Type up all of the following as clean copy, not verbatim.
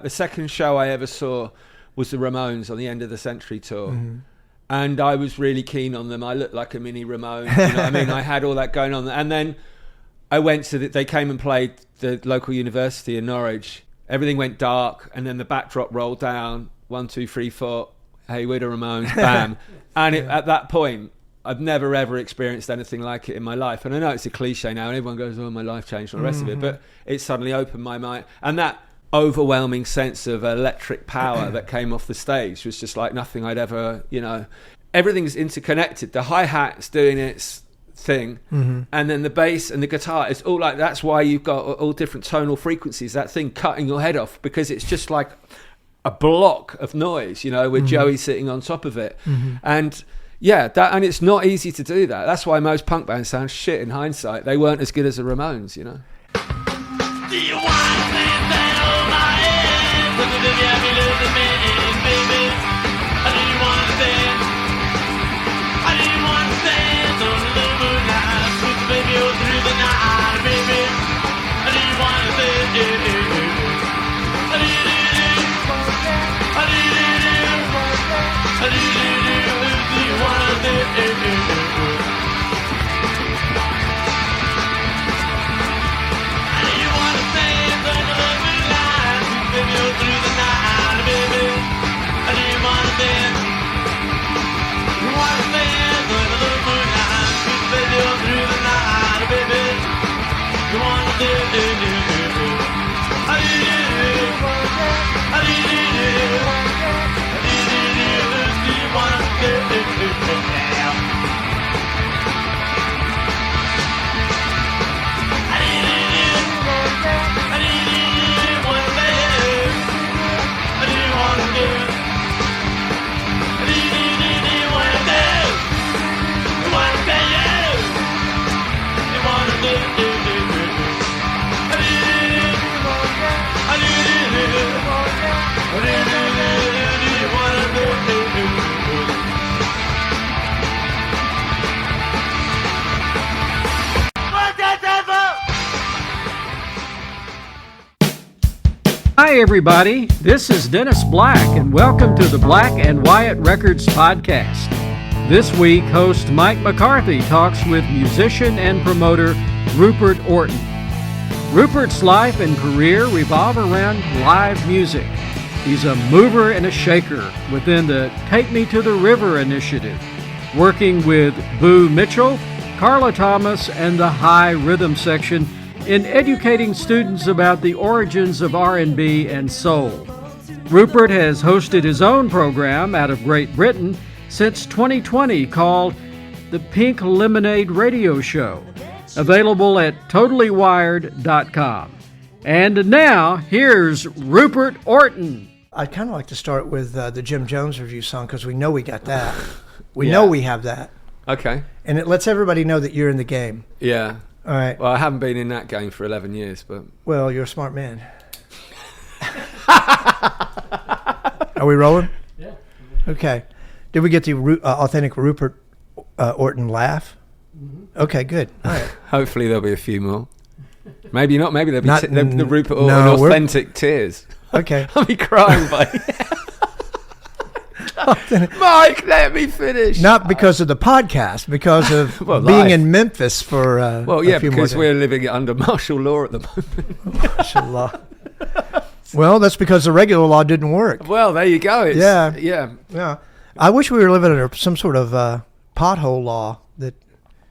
The second show I ever saw was the Ramones on the End of the Century tour. And I was really keen on them. I looked like a mini Ramone, you know what I mean? I had all that going on. And then I went to they came and played the local university in Norwich. Everything went dark, and then the backdrop rolled down. 1, 2, 3, 4. Hey, we're the Ramones. Bam. And at that point, I've never ever experienced anything like it in my life. And I know it's a cliche now, and everyone goes, "Oh, my life changed," and all the rest of it. But it suddenly opened my mind, and that overwhelming sense of electric power that came off the stage was just like nothing I'd ever, you know. Everything's interconnected. The hi-hat's doing its thing, and then the bass and the guitar is all like, that's why you've got all different tonal frequencies, that thing cutting your head off, because it's just like a block of noise, you know, with Joey sitting on top of it. And yeah, and it's not easy to do that. That's why most punk bands sound shit in hindsight. They weren't as good as the Ramones, you know. Do you want to stand on my head? Look at the baby, baby. I do you want to stand? I do you want to stand on the little moonlight with the baby all through the night, baby? I do you want to stand? I do you want to stand? I do you want to stand? Through the night, baby, I do you want to dance? You want to dance under the moonlight, sweet baby, all through the night, baby. You want to dance? I do you want to Hi everybody, this is Dennis Black and welcome to the Black and Wyatt Records podcast. This week, host Mike McCarthy talks with musician and promoter Rupert Orton. Rupert's life and career revolve around live music. He's a mover and a shaker within the Take Me to the River initiative, working with Boo Mitchell, Carla Thomas, and the High Rhythm section in educating students about the origins of R&B and soul. Rupert has hosted his own program out of Great Britain since 2020 called The Pink Lemonade Radio Show, available at totallywired.com. And now, here's Rupert Orton. I'd kind of like to start with the Jim Jones Revue song, because we know we got that. We know we have that. Okay. And it lets everybody know that you're in the game. Yeah. All right. Well, I haven't been in that game for 11 years, but... Well, you're a smart man. Are we rolling? Yeah. Okay. Did we get the authentic Rupert Orton laugh? Mm-hmm. Okay, good. All right. Hopefully there'll be a few more. Maybe not. Maybe there'll be the Rupert Orton authentic tears. Okay. I'll be crying, buddy. Mike, let me finish. Not because of the podcast, because of being in Memphis for a few because more we're living under martial law at the moment. Martial law. Well, that's because the regular law didn't work. Well, there you go. Yeah. I wish we were living under some sort of pothole law that,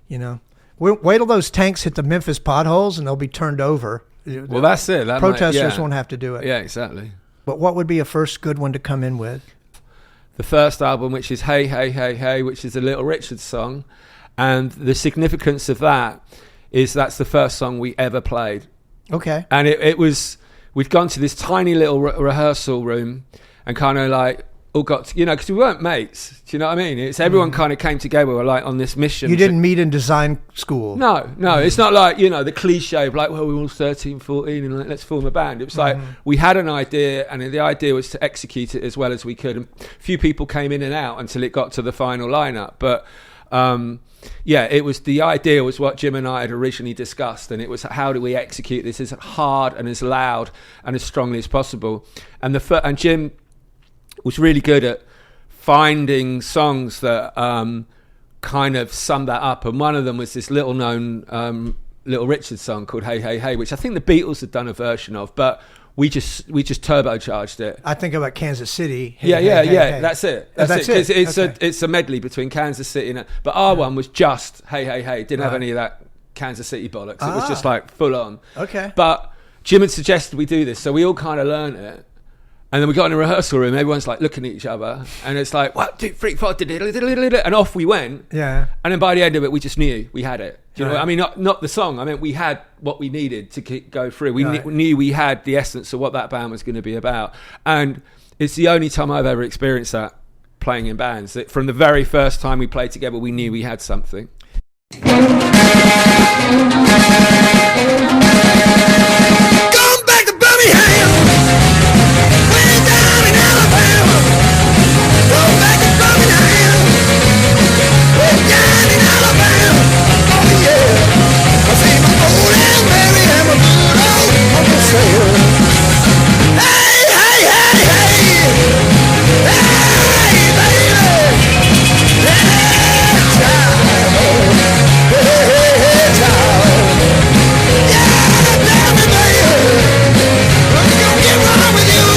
you know. Wait till those tanks hit the Memphis potholes and they'll be turned over. Well, that's it. Protesters won't have to do it. Yeah, exactly. But what would be a first good one to come in with? The first album, which is Hey, Hey, Hey, Hey, which is a Little Richard song. And the significance of that is that's the first song we ever played. Okay. And it was, we'd gone to this tiny little rehearsal room and kind of like, all got to, you know, because we weren't mates. Do you know what I mean? It's everyone kind of came together. We were like on this mission. You didn't meet in design school. No. It's not like, you know, the cliche of like, well, we were all 13, 14 and like, let's form a band. It was like we had an idea and the idea was to execute it as well as we could. And a few people came in and out until it got to the final lineup. But yeah, it was, the idea was what Jim and I had originally discussed, and it was, how do we execute this as hard and as loud and as strongly as possible? And and Jim was really good at finding songs that kind of summed that up, and one of them was this little known Little Richard song called Hey Hey Hey, which I think the Beatles had done a version of, but we just turbocharged it. I think about Kansas City. Hey, yeah. Hey. That's it. That's it. It's a medley between Kansas City and, but our one was just Hey Hey Hey. Didn't have any of that Kansas City bollocks. It was just like full on. Okay. But Jim had suggested we do this, so we all kind of learned it. And then we got in a rehearsal room, everyone's like looking at each other, and it's like 1, 2, 3, 4, and off we went. Yeah. And then by the end of it, we just knew we had it. Do you know what I mean? Not the song. I mean, we had what we needed to go through. We knew we had the essence of what that band was going to be about. And it's the only time I've ever experienced that, playing in bands. That from the very first time we played together, we knew we had something. Come back to Birmingham. Way down in Alabama. Come back to Birmingham. Way down in Alabama. Oh yeah. I see my old Aunt Mary and my good old Uncle Sam. Hey, hey, hey, hey. Hey, baby. Hey, child. Hey, child. Yeah, tell me, baby. What's gonna get wrong with you?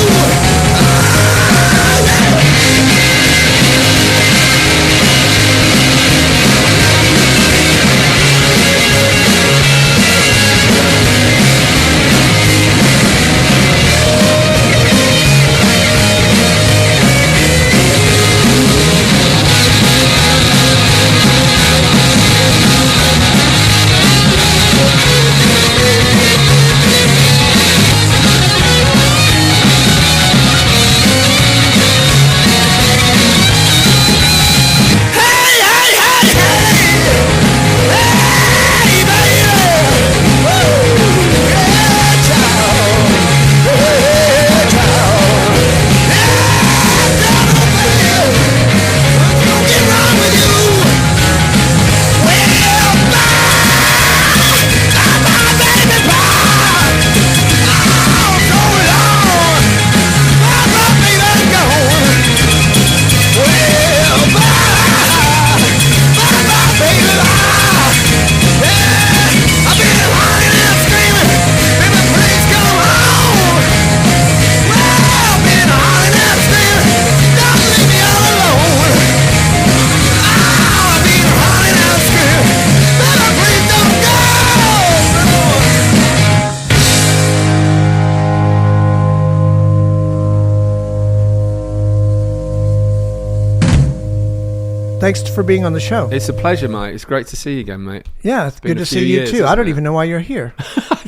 Thanks for being on the show. It's a pleasure, mate. It's great to see you again, mate. Yeah, it's good been a to see few you years, too. I don't hasn't it? even know why you're here.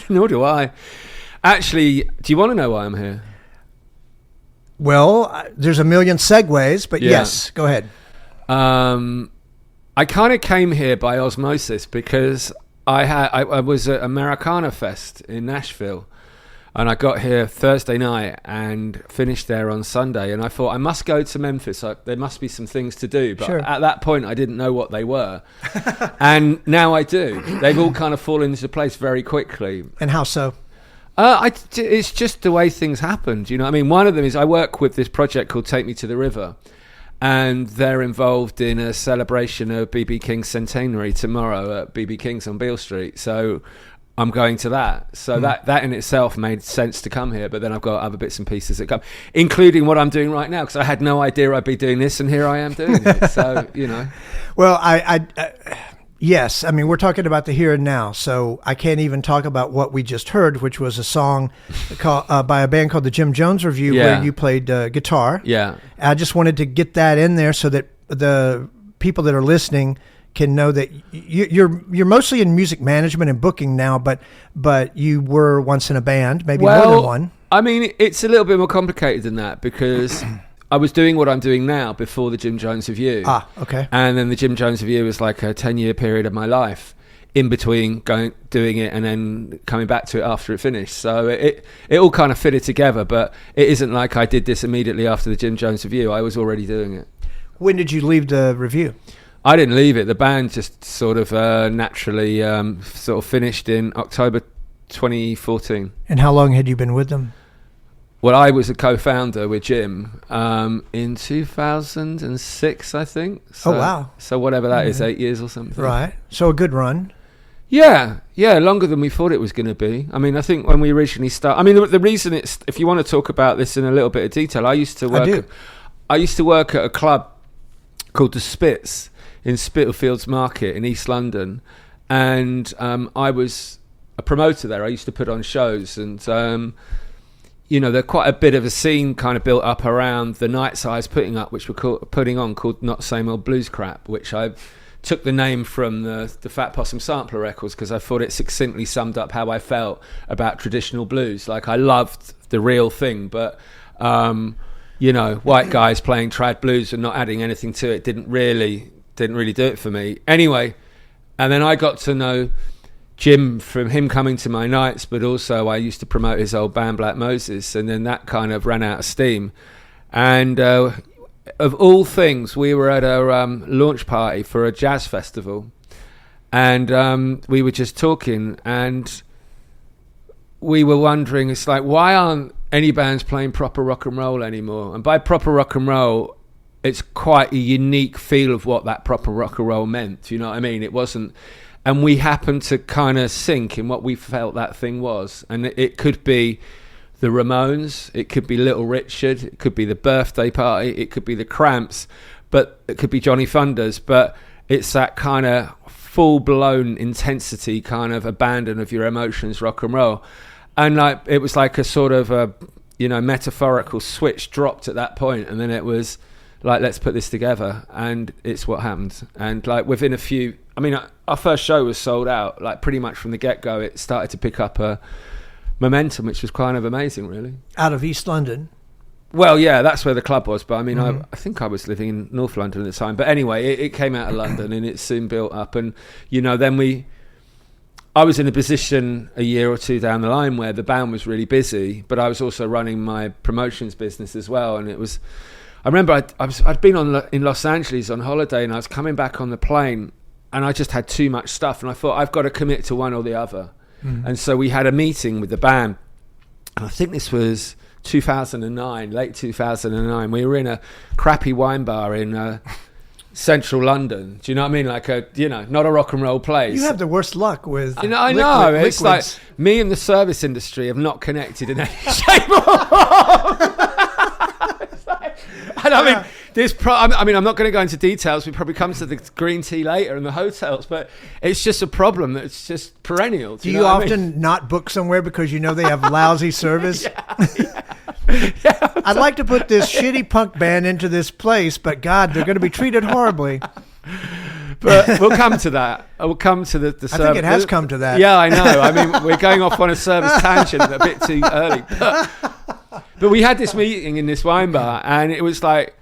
Nor do I. Actually, do you want to know why I'm here? Well, there's a million segues, but Yeah. yes, go ahead. I kind of came here by osmosis because I was at Americana Fest in Nashville, and I got here Thursday night and finished there on Sunday, and I thought I must go to Memphis. There must be some things to do, but Sure. at that point I didn't know what they were. And now I do. They've all kind of fallen into place very quickly. And how so? It's just the way things happened. You know what I mean? One of them is I work with this project called Take Me to the River, and they're involved in a celebration of B.B. King's centenary tomorrow at B.B. King's on Beale Street. So I'm going to that. So that in itself made sense to come here. But then I've got other bits and pieces that come, including what I'm doing right now, because I had no idea I'd be doing this, and here I am doing it. So, you know. Well, yes, I mean, we're talking about the here and now, so I can't even talk about what we just heard, which was a song by a band called the Jones Revue, Yeah. where you played guitar. Yeah. I just wanted to get that in there so that the people that are listening can know that you're mostly in music management and booking now, but you were once in a band, maybe more than one. I mean, it's a little bit more complicated than that, because I was doing what I'm doing now before the Jim Jones Revue. Ah, okay. And then the Jim Jones Revue was like a 10-year period of my life in between doing it and then coming back to it after it finished. So it all kind of fitted together, but it isn't like I did this immediately after the Jim Jones Revue. I was already doing it. When did you leave the review? I didn't leave it. The band just sort of naturally sort of finished in October 2014. And how long had you been with them? Well, I was a co-founder with Jim in 2006, I think. So, oh, wow. So whatever that is, 8 years or something. Right. So a good run. Yeah, longer than we thought it was going to be. I mean, I think when we originally started... I mean, the reason it's... If you want to talk about this in a little bit of detail, I used to work at a club called The Spits in Spitalfields Market in East London. And I was a promoter there. I used to put on shows and... there's quite a bit of a scene kind of built up around the nights I was putting on called Not Same Old Blues Crap, which I took the name from the Fat Possum sampler records because I thought it succinctly summed up how I felt about traditional blues. Like, I loved the real thing, but white guys playing trad blues and not adding anything to it didn't really do it for me. Anyway, and then I got to know Jim from him coming to my nights, but also I used to promote his old band Black Moses, and then that kind of ran out of steam. And of all things, we were at a launch party for a jazz festival, and we were just talking, and we were wondering, it's like, why aren't any bands playing proper rock and roll anymore? And by proper rock and roll, it's quite a unique feel of what that proper rock and roll meant. You know what I mean? It wasn't... And we happened to kind of sink in what we felt that thing was. And it could be the Ramones, it could be Little Richard, it could be the Birthday Party, it could be the Cramps, but it could be Johnny Thunders. But it's that kind of full-blown intensity, kind of abandon of your emotions, rock and roll. And like it was like a sort of a, metaphorical switch dropped at that point, and then it was like, let's put this together, and it's what happened. And like within a few... I mean, our first show was sold out, like pretty much from the get-go. It started to pick up a momentum, which was kind of amazing, really. Out of East London? Well, yeah, that's where the club was. But I mean, I think I was living in North London at the time. But anyway, it came out of London and it soon built up. And, then I was in a position a year or two down the line where the band was really busy, but I was also running my promotions business as well. And it was... I remember I'd been in Los Angeles on holiday, and I was coming back on the plane, and I just had too much stuff, and I thought, I've got to commit to one or the other. And so we had a meeting with the band, and I think this was 2009, late 2009. We were in a crappy wine bar in central London. Do you know what I mean? Like not a rock and roll place. You have the worst luck with I know. It's like me and the service industry have not connected in any shape or form. And I mean, I'm not going to go into details. We probably come to the green tea later and the hotels, but it's just a problem that's just perennial. Do you often not book somewhere because you know they have lousy service? Yeah. I'd like to put this shitty punk band into this place, but God, they're going to be treated horribly. But we'll come to that. We'll come to the service. I think it has come to that. Yeah, I know. I mean, we're going off on a service tangent a bit too early. But we had this meeting in this wine bar, and it was like,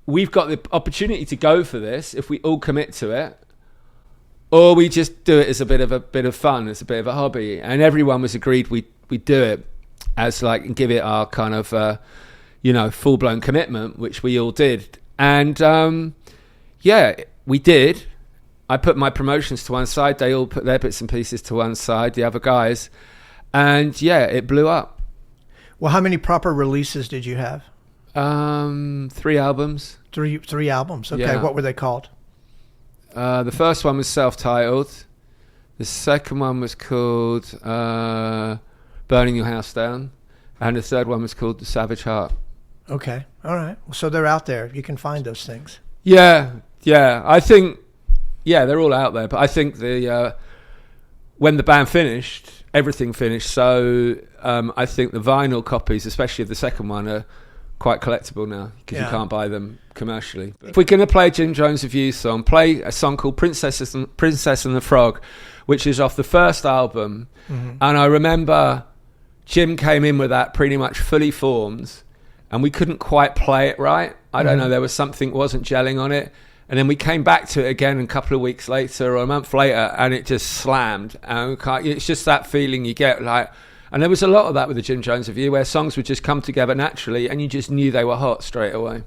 we've got the opportunity to go for this if we all commit to it, or we just do it as a bit of fun, as a bit of a hobby. And everyone was agreed we do it as like, and give it our kind of full blown commitment, which we all did. And we did. I put my promotions to one side. They all put their bits and pieces to one side, the other guys, and it blew up. Well, how many proper releases did you have? 3 albums. Three albums. Okay, Yeah. What were they called? The first one was self-titled. The second one was called Burning Your House Down. And the third one was called The Savage Heart. Okay, all right. So they're out there. You can find those things. Yeah. I think, they're all out there. But I think when the band finished, everything finished. So I think the vinyl copies, especially of the second one, are quite collectible now because you can't buy them commercially. But if we're going to play a Jim Jones Revue song, play a song called Princess and the Frog, which is off the first album. And I remember Jim came in with that pretty much fully formed, and we couldn't quite play it right. I don't know, there was something wasn't gelling on it. And then we came back to it again a couple of weeks later or a month later, and it just slammed. And it's just that feeling you get, like... And there was a lot of that with the Jim Jones Revue, where songs would just come together naturally, and you just knew they were hot straight away.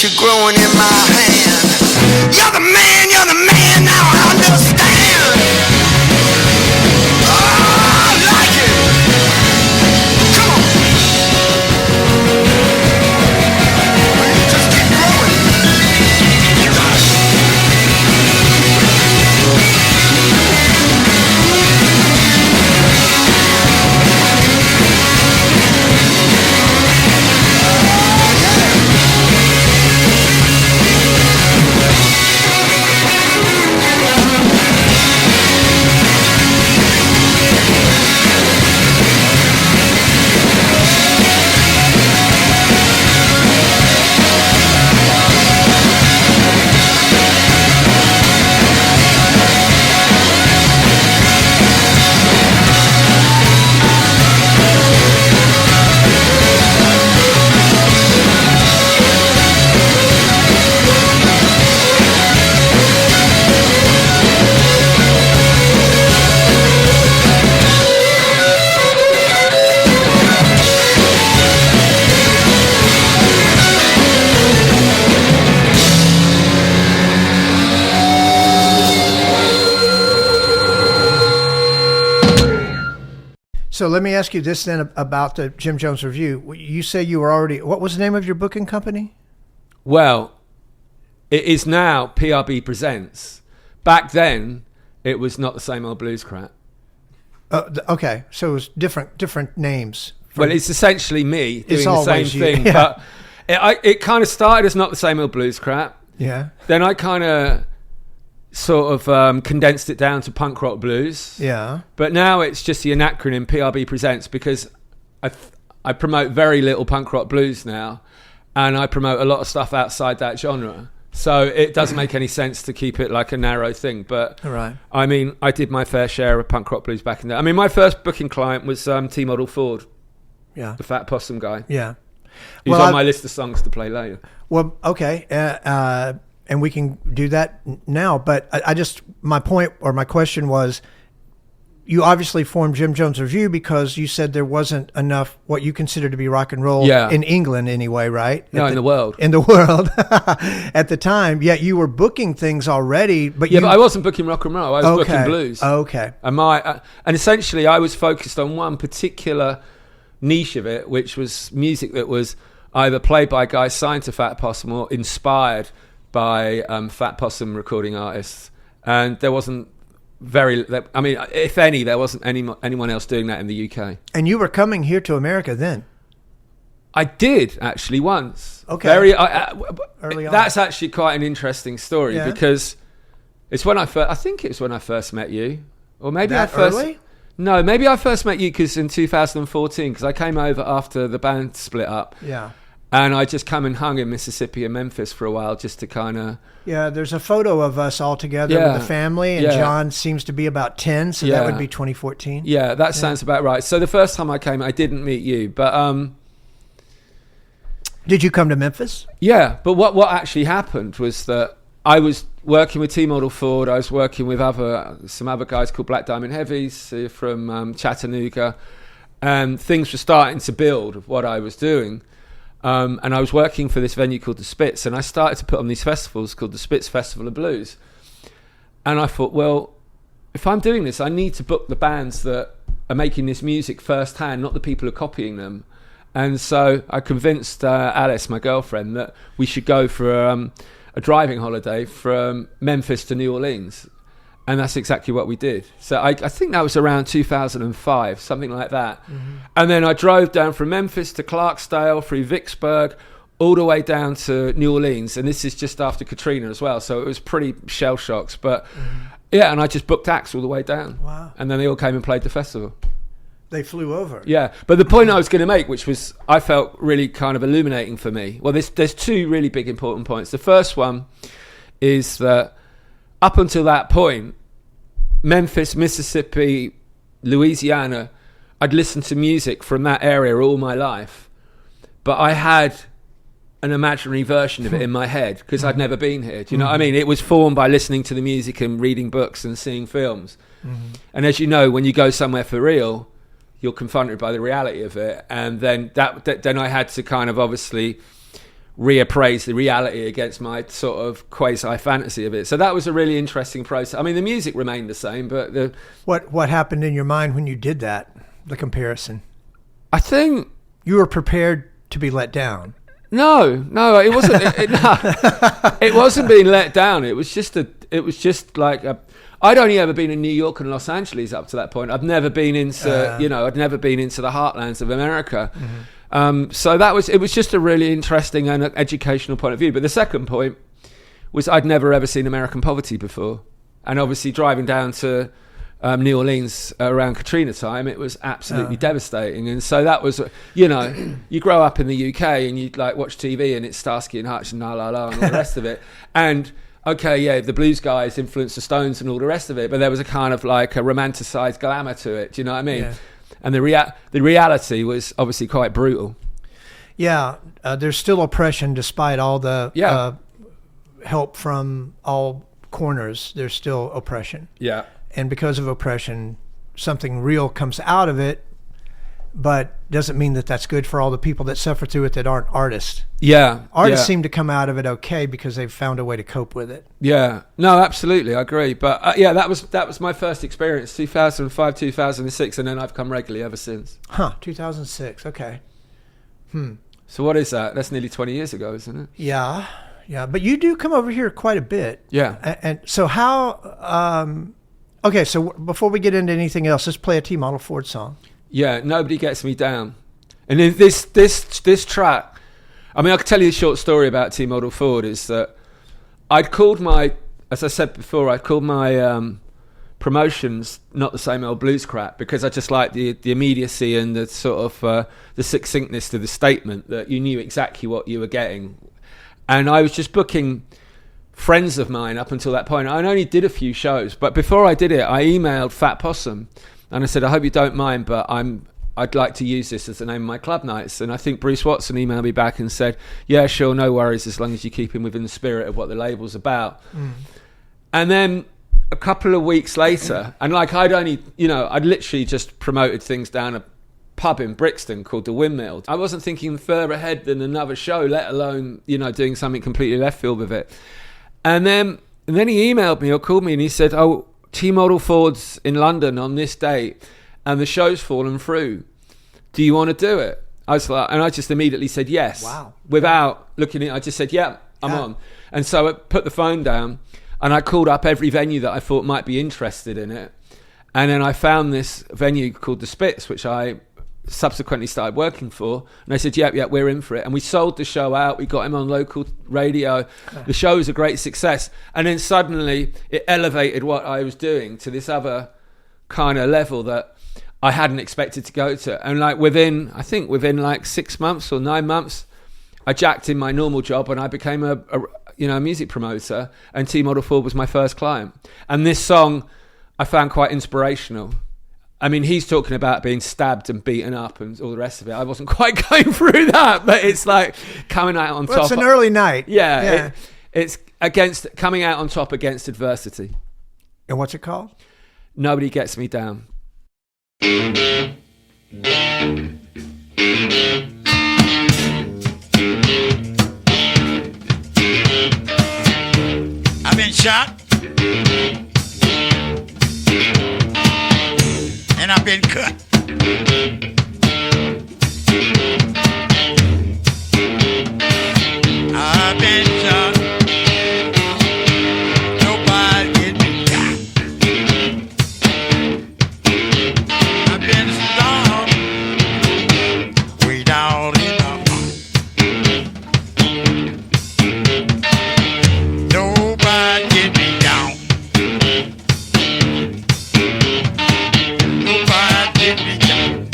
you're growing in my hand. You're the man, now I understand. Oh, I like it. Come on. Just keep growing. So let me ask you this then about the Jim Jones Revue. You say you were already, what was the name of your booking company? Well, it is now PRB Presents. Back then, it was Not the Same Old Blues Crap. Okay, so it was different names. Well, it's essentially me doing the same you, thing, yeah. but it kind of started as Not the Same Old Blues Crap. Yeah. Then I kind of sort of condensed it down to punk rock blues. Yeah. But now it's just the acronym PRB Presents, because I promote very little punk rock blues now, and I promote a lot of stuff outside that genre. So it doesn't make any sense to keep it like a narrow thing. But right. I mean, I did my fair share of punk rock blues back in there. I mean, my first booking client was T-Model Ford, Yeah. the Fat Possum guy. Yeah. He's on my list of songs to play later. Well, okay. And we can do that now. But I just, my point or my question was, you obviously formed Jim Jones Revue because you said there wasn't enough what you consider to be rock and roll in England anyway, right? No, in the world. In the world at the time. Yet you were booking things already. But but I wasn't booking rock and roll. I was booking blues. Okay. And essentially I was focused on one particular niche of it, which was music that was either played by guys signed to Fat Possum or inspired by Fat Possum recording artists. And there wasn't if any, there wasn't anyone else doing that in the UK. And you were coming here to America then? I did, actually, once. Okay. Early on. That's actually quite an interesting story, because it's when I think it was when I first met you. Or maybe early? No, maybe I first met you because in 2014, because I came over after the band split up. Yeah. And I just come and hung in Mississippi and Memphis for a while just to kind of... Yeah, there's a photo of us all together with the family, and John seems to be about 10, so that would be 2014. Yeah, that sounds about right. So the first time I came, I didn't meet you, but... Did you come to Memphis? Yeah, but what actually happened was that I was working with T-Model Ford, I was working with some other guys called Black Diamond Heavies from Chattanooga, and things were starting to build of what I was doing. And I was working for this venue called the Spitz, and I started to put on these festivals called the Spitz Festival of Blues. And I thought, well, if I'm doing this, I need to book the bands that are making this music firsthand, not the people who are copying them. And so I convinced Alice, my girlfriend, that we should go for a driving holiday from Memphis to New Orleans. And that's exactly what we did. So I think that was around 2005, something like that. Mm-hmm. And then I drove down from Memphis to Clarksdale, through Vicksburg, all the way down to New Orleans. And this is just after Katrina as well. So it was pretty shell shocks. But and I just booked acts all the way down. Wow. And then they all came and played the festival. They flew over. Yeah. But the point I was going to make, which was I felt really kind of illuminating for me. Well, there's two really big important points. The first one is that up until that point, Memphis, Mississippi, Louisiana, I'd listened to music from that area all my life, but I had an imaginary version of it in my head because I'd never been here. Do you know what I mean? It was formed by listening to the music and reading books and seeing films. And as you know, when you go somewhere for real, you're confronted by the reality of it. And then then I had to kind of obviously reappraise the reality against my sort of quasi fantasy of it. So that was a really interesting process. I mean, the music remained the same, but What happened in your mind when you did that? The comparison. I think You were prepared to be let down. no, it wasn't. It wasn't being let down. It was just like I'd only ever been in New York and Los Angeles up to that point. I'd never been into I'd never been into the heartlands of America. So it was just a really interesting and educational point of view. But the second point was I'd never ever seen American poverty before, and obviously driving down to New Orleans around Katrina time, it was absolutely devastating. And so that was, you grow up in the UK and you like watch TV and it's Starsky and Hutch and La La La and all the rest of it. And the blues guys influenced the Stones and all the rest of it, but there was a kind of like a romanticized glamour to it. Do you know what I mean? Yeah. And the reality was obviously quite brutal. Yeah, there's still oppression despite all the help from all corners. There's still oppression. Yeah. And because of oppression, something real comes out of it, but doesn't mean that that's good for all the people that suffer through it that aren't artists. Yeah. Artists seem to come out of it okay because they've found a way to cope with it. Yeah. No, absolutely. I agree. But that was my first experience, 2005, 2006, and then I've come regularly ever since. 2006. Okay. So what is that? That's nearly 20 years ago, isn't it? Yeah. Yeah. But you do come over here quite a bit. Yeah. And so how... Okay, so before we get into anything else, let's play a T-Model Ford song. Yeah, Nobody Gets Me Down. And in this track, I mean, I could tell you a short story about T-Model Ford, is that as I said before, I'd called my promotions Not the Same Old Blues Crap, because I just liked the immediacy and the sort of the succinctness to the statement, that you knew exactly what you were getting. And I was just booking friends of mine up until that point. I only did a few shows, but before I did it, I emailed Fat Possum and I said, I hope you don't mind, but I'd like to use this as the name of my club nights. And I think Bruce Watson emailed me back and said, yeah, sure, no worries, as long as you keep him within the spirit of what the label's about. And then a couple of weeks later, and like I'd literally just promoted things down a pub in Brixton called the Windmill. I wasn't thinking further ahead than another show, let alone doing something completely left field with it. And then he emailed me or called me and he said, oh, T-Model Ford's in London on this date and the show's fallen through. Do you want to do it? I was like, and I just immediately said yes. Wow. Without looking at it, I just said, yeah, I'm on. And so I put the phone down and I called up every venue that I thought might be interested in it. And then I found this venue called The Spitz, which I subsequently started working for, and they said, yeah, we're in for it. And we sold the show out, we got him on local radio. The show was a great success, and then suddenly it elevated what I was doing to this other kind of level that I hadn't expected to go to. And like within like 6 months or 9 months, I jacked in my normal job and I became a music promoter, and T-Model Ford was my first client. And this song I found quite inspirational. I mean, he's talking about being stabbed and beaten up and all the rest of it. I wasn't quite going through that, but it's like coming out on top. It's an early night. Yeah. It's coming out on top against adversity. And what's it called? Nobody Gets Me Down. I've been shot. And I've been cut. I've been shot. Nobody get me down. I've been stormed way down in the heart. Nobody get me down. Nobody get me down.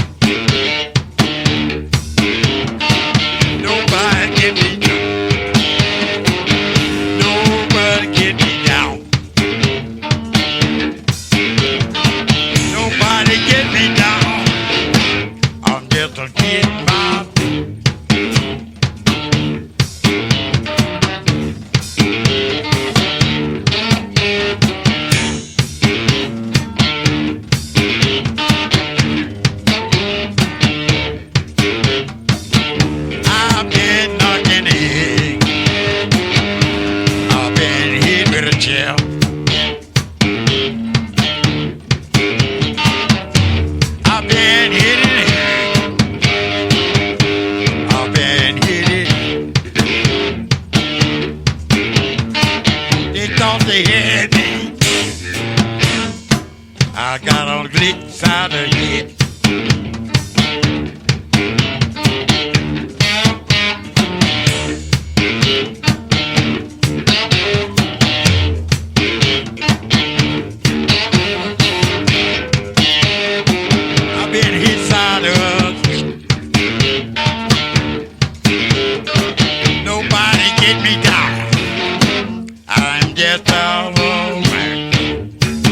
shell. I've been hit it. I've been hit it. They thought they had me. I got on the glick side of the head. I've been hit side of. Nobody get me down. I'm just all over.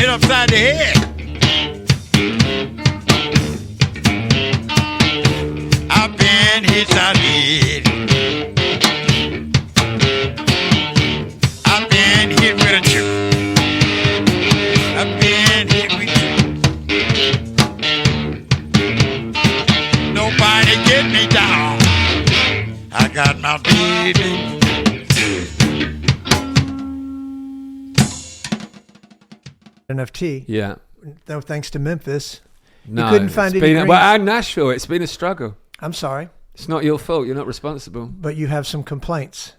Upside the head. I've been hit side the head. I've been hit with a chip. I've been hit with you. Nobody get me down. I got my baby. Enough tea. Yeah. No thanks to Memphis. No, you couldn't find it's any been, greens. well, and Nashville, it's been a struggle. I'm sorry, It's not your fault. You're not responsible. but you have some complaints.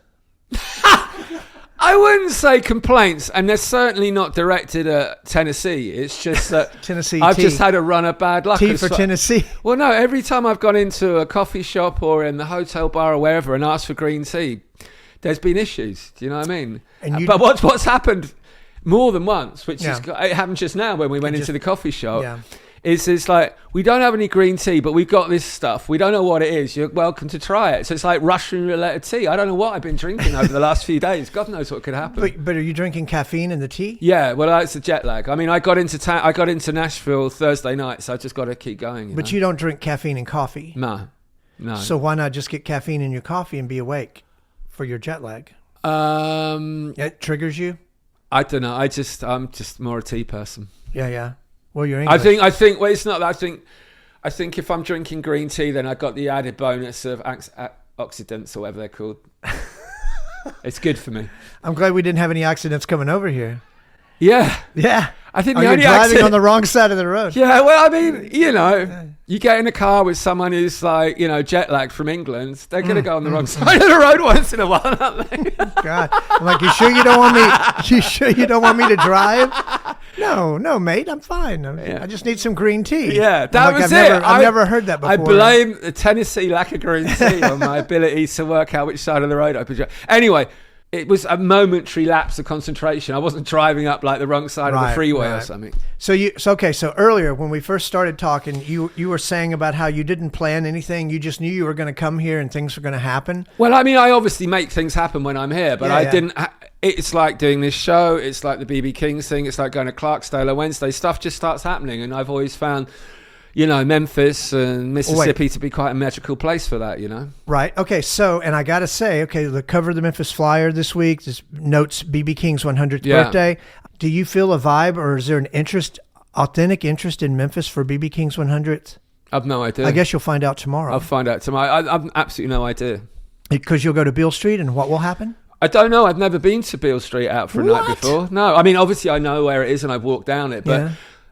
I wouldn't say complaints, and they're certainly not directed at Tennessee. It's just that Tennessee I've tea. just had a run of bad luck. Tea It's for like- Tennessee. Well, no, every time I've gone into a coffee shop or in the hotel bar or wherever and asked for green tea, there's been issues. Do you know what I mean? And you- But what's happened more than once, which Yeah. is it happened just now when we went into the coffee shop. Yeah. It's like, we don't have any green tea, but we've got this stuff. We don't know what it is. You're welcome to try it. So it's like Russian roulette of tea. I don't know what I've been drinking over the last few days. God knows what could happen. But are you drinking caffeine in the tea? Yeah, well, it's the jet lag. I mean, I got into Nashville Thursday night, so I just got to keep going. But you don't drink caffeine in coffee. No. So why not just get caffeine in your coffee and be awake for your jet lag? It triggers you? I don't know. I'm just more a tea person. Yeah. Well, you're English. I think. Well, it's not that. I think if I'm drinking green tea, then I got the added bonus of oxidants or whatever they're called. It's good for me. I'm glad we didn't have any accidents coming over here. Yeah. Yeah. I think Are the you only driving accident- on the wrong side of the road? Yeah, well, I mean, you get in a car with someone who's like, jet lagged from England, they're going to go on the wrong side of the road once in a while, aren't they? God, I'm like, you sure you don't want me? You sure you don't want me to drive? No, mate, I'm fine. I just need some green tea. Yeah, that I'm like, was I've never heard that before. I blame the Tennessee lack of green tea on my ability to work out which side of the road I could drive. Anyway, it was a momentary lapse of concentration. I wasn't driving up like the wrong side of the freeway or something. So earlier when we first started talking, you were saying about how you didn't plan anything. You just knew you were going to come here and things were going to happen. Well, I mean, I obviously make things happen when I'm here, but I didn't. It's like doing this show. It's like the BB King's thing. It's like going to Clarksdale on Wednesday. Stuff just starts happening, and I've always found, Memphis and Mississippi to be quite a magical place for that. Right. Okay. So, and I got to say, the cover of the Memphis Flyer this week this notes BB King's 100th birthday. Do you feel a vibe, or is there an authentic interest in Memphis for BB King's 100th? I've no idea. I guess you'll find out tomorrow. I'll find out tomorrow. I've absolutely no idea. Because you'll go to Beale Street, and what will happen? I don't know. I've never been to Beale Street out for a night before. No, I mean, obviously I know where it is and I've walked down it, but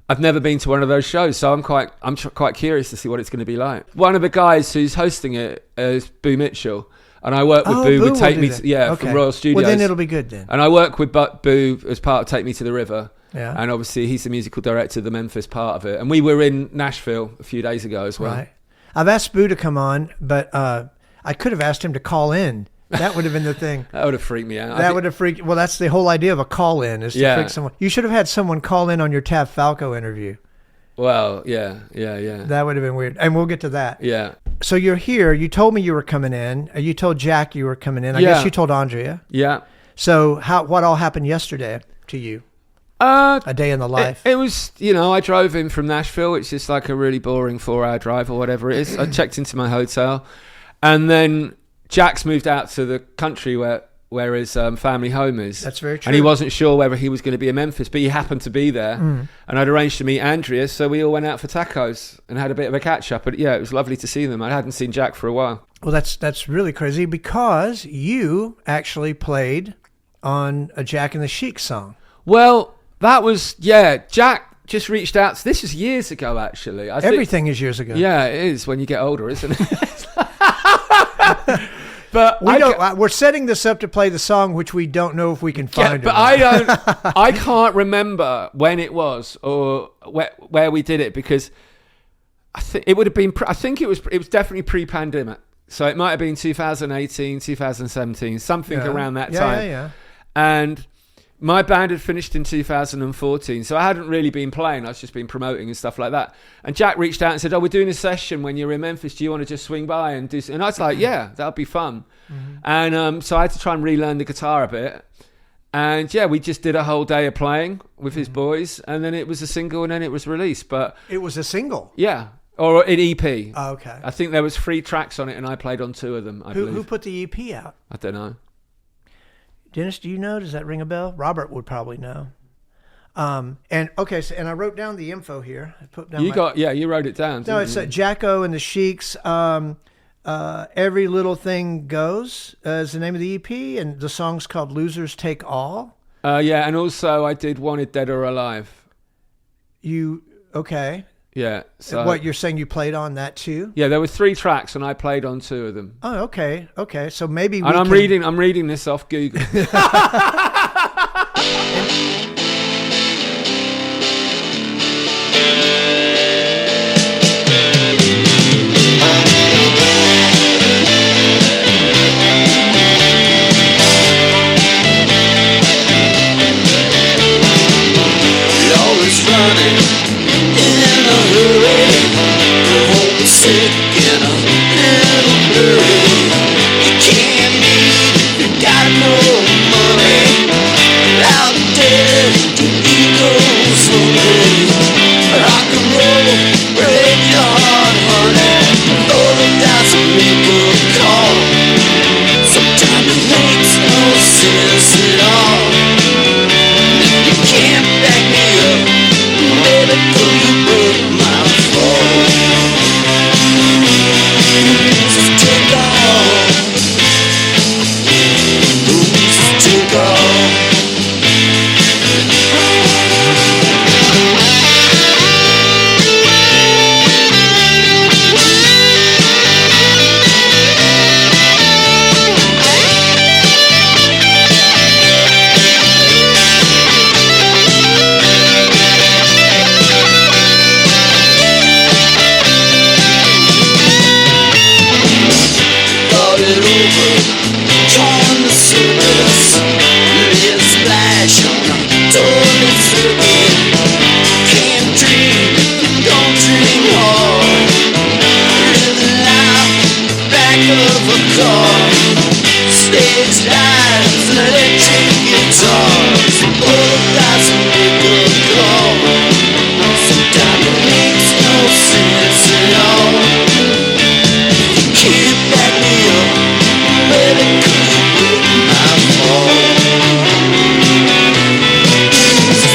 I've never been to one of those shows, so I'm quite curious to see what it's going to be like. One of the guys who's hosting it is Boo Mitchell, and I work with Boo. Would take me from Royal Studios. Well, then it'll be good then. And I work with Boo as part of Take Me to the River. Yeah. And obviously he's the musical director of the Memphis part of it. And we were in Nashville a few days ago as well. Right. I've asked Boo to come on, but I could have asked him to call in. That would have been the thing. That would have freaked me out. That would have freaked. Well, that's the whole idea of a call-in is to freak someone. You should have had someone call in on your Tav Falco interview. Well, yeah. That would have been weird. And we'll get to that. Yeah. So you're here. You told me you were coming in. You told Jack you were coming in. I guess you told Andrea. Yeah. So what all happened yesterday to you? A day in the life. It was, I drove in from Nashville. It's just like a really boring 4-hour drive or whatever it is. I checked into my hotel, and then Jack's moved out to the country where his family home is. That's very true. And he wasn't sure whether he was going to be in Memphis, but he happened to be there. And I'd arranged to meet Andrea, so we all went out for tacos and had a bit of a catch up. But yeah, it was lovely to see them. I hadn't seen Jack for a while. Well, that's really crazy because you actually played on a Jack and the Shieks song. Well, that was, Jack just reached out. This is years ago, actually. Everything is years ago. Yeah, it is when you get older, isn't it? But we're setting this up to play the song, which we don't know if we can find. But I can't remember when it was or where we did it, because I think it would have been. I think it was definitely pre-pandemic, so it might have been 2018, 2017, something around that time. Yeah. And my band had finished in 2014, so I hadn't really been playing. I was just been promoting and stuff like that. And Jack reached out and said, we're doing a session when you're in Memphis. Do you want to just swing by and do something? And I was like, yeah, that'll be fun. And so I had to try and relearn the guitar a bit. And we just did a whole day of playing with his boys. And then it was a single, and then it was released. But it was a single? Yeah. Or an EP. Oh, okay. I think there was 3 tracks on it, and I played on 2 of them, I believe. Who put the EP out? I don't know. Dennis, do you know? Does that ring a bell? Robert would probably know. And I wrote down the info here. I put down you wrote it down. No, it's Jacko and the Shieks. Every Little Thing Goes is the name of the EP, and the song's called Losers Take All. And also I did Wanted Dead or Alive. Okay? Yeah. So what you're saying, you played on that too? Yeah, there were 3 tracks, and I played on 2 of them. Oh, okay. So maybe. I'm reading this off Google.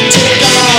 Take off.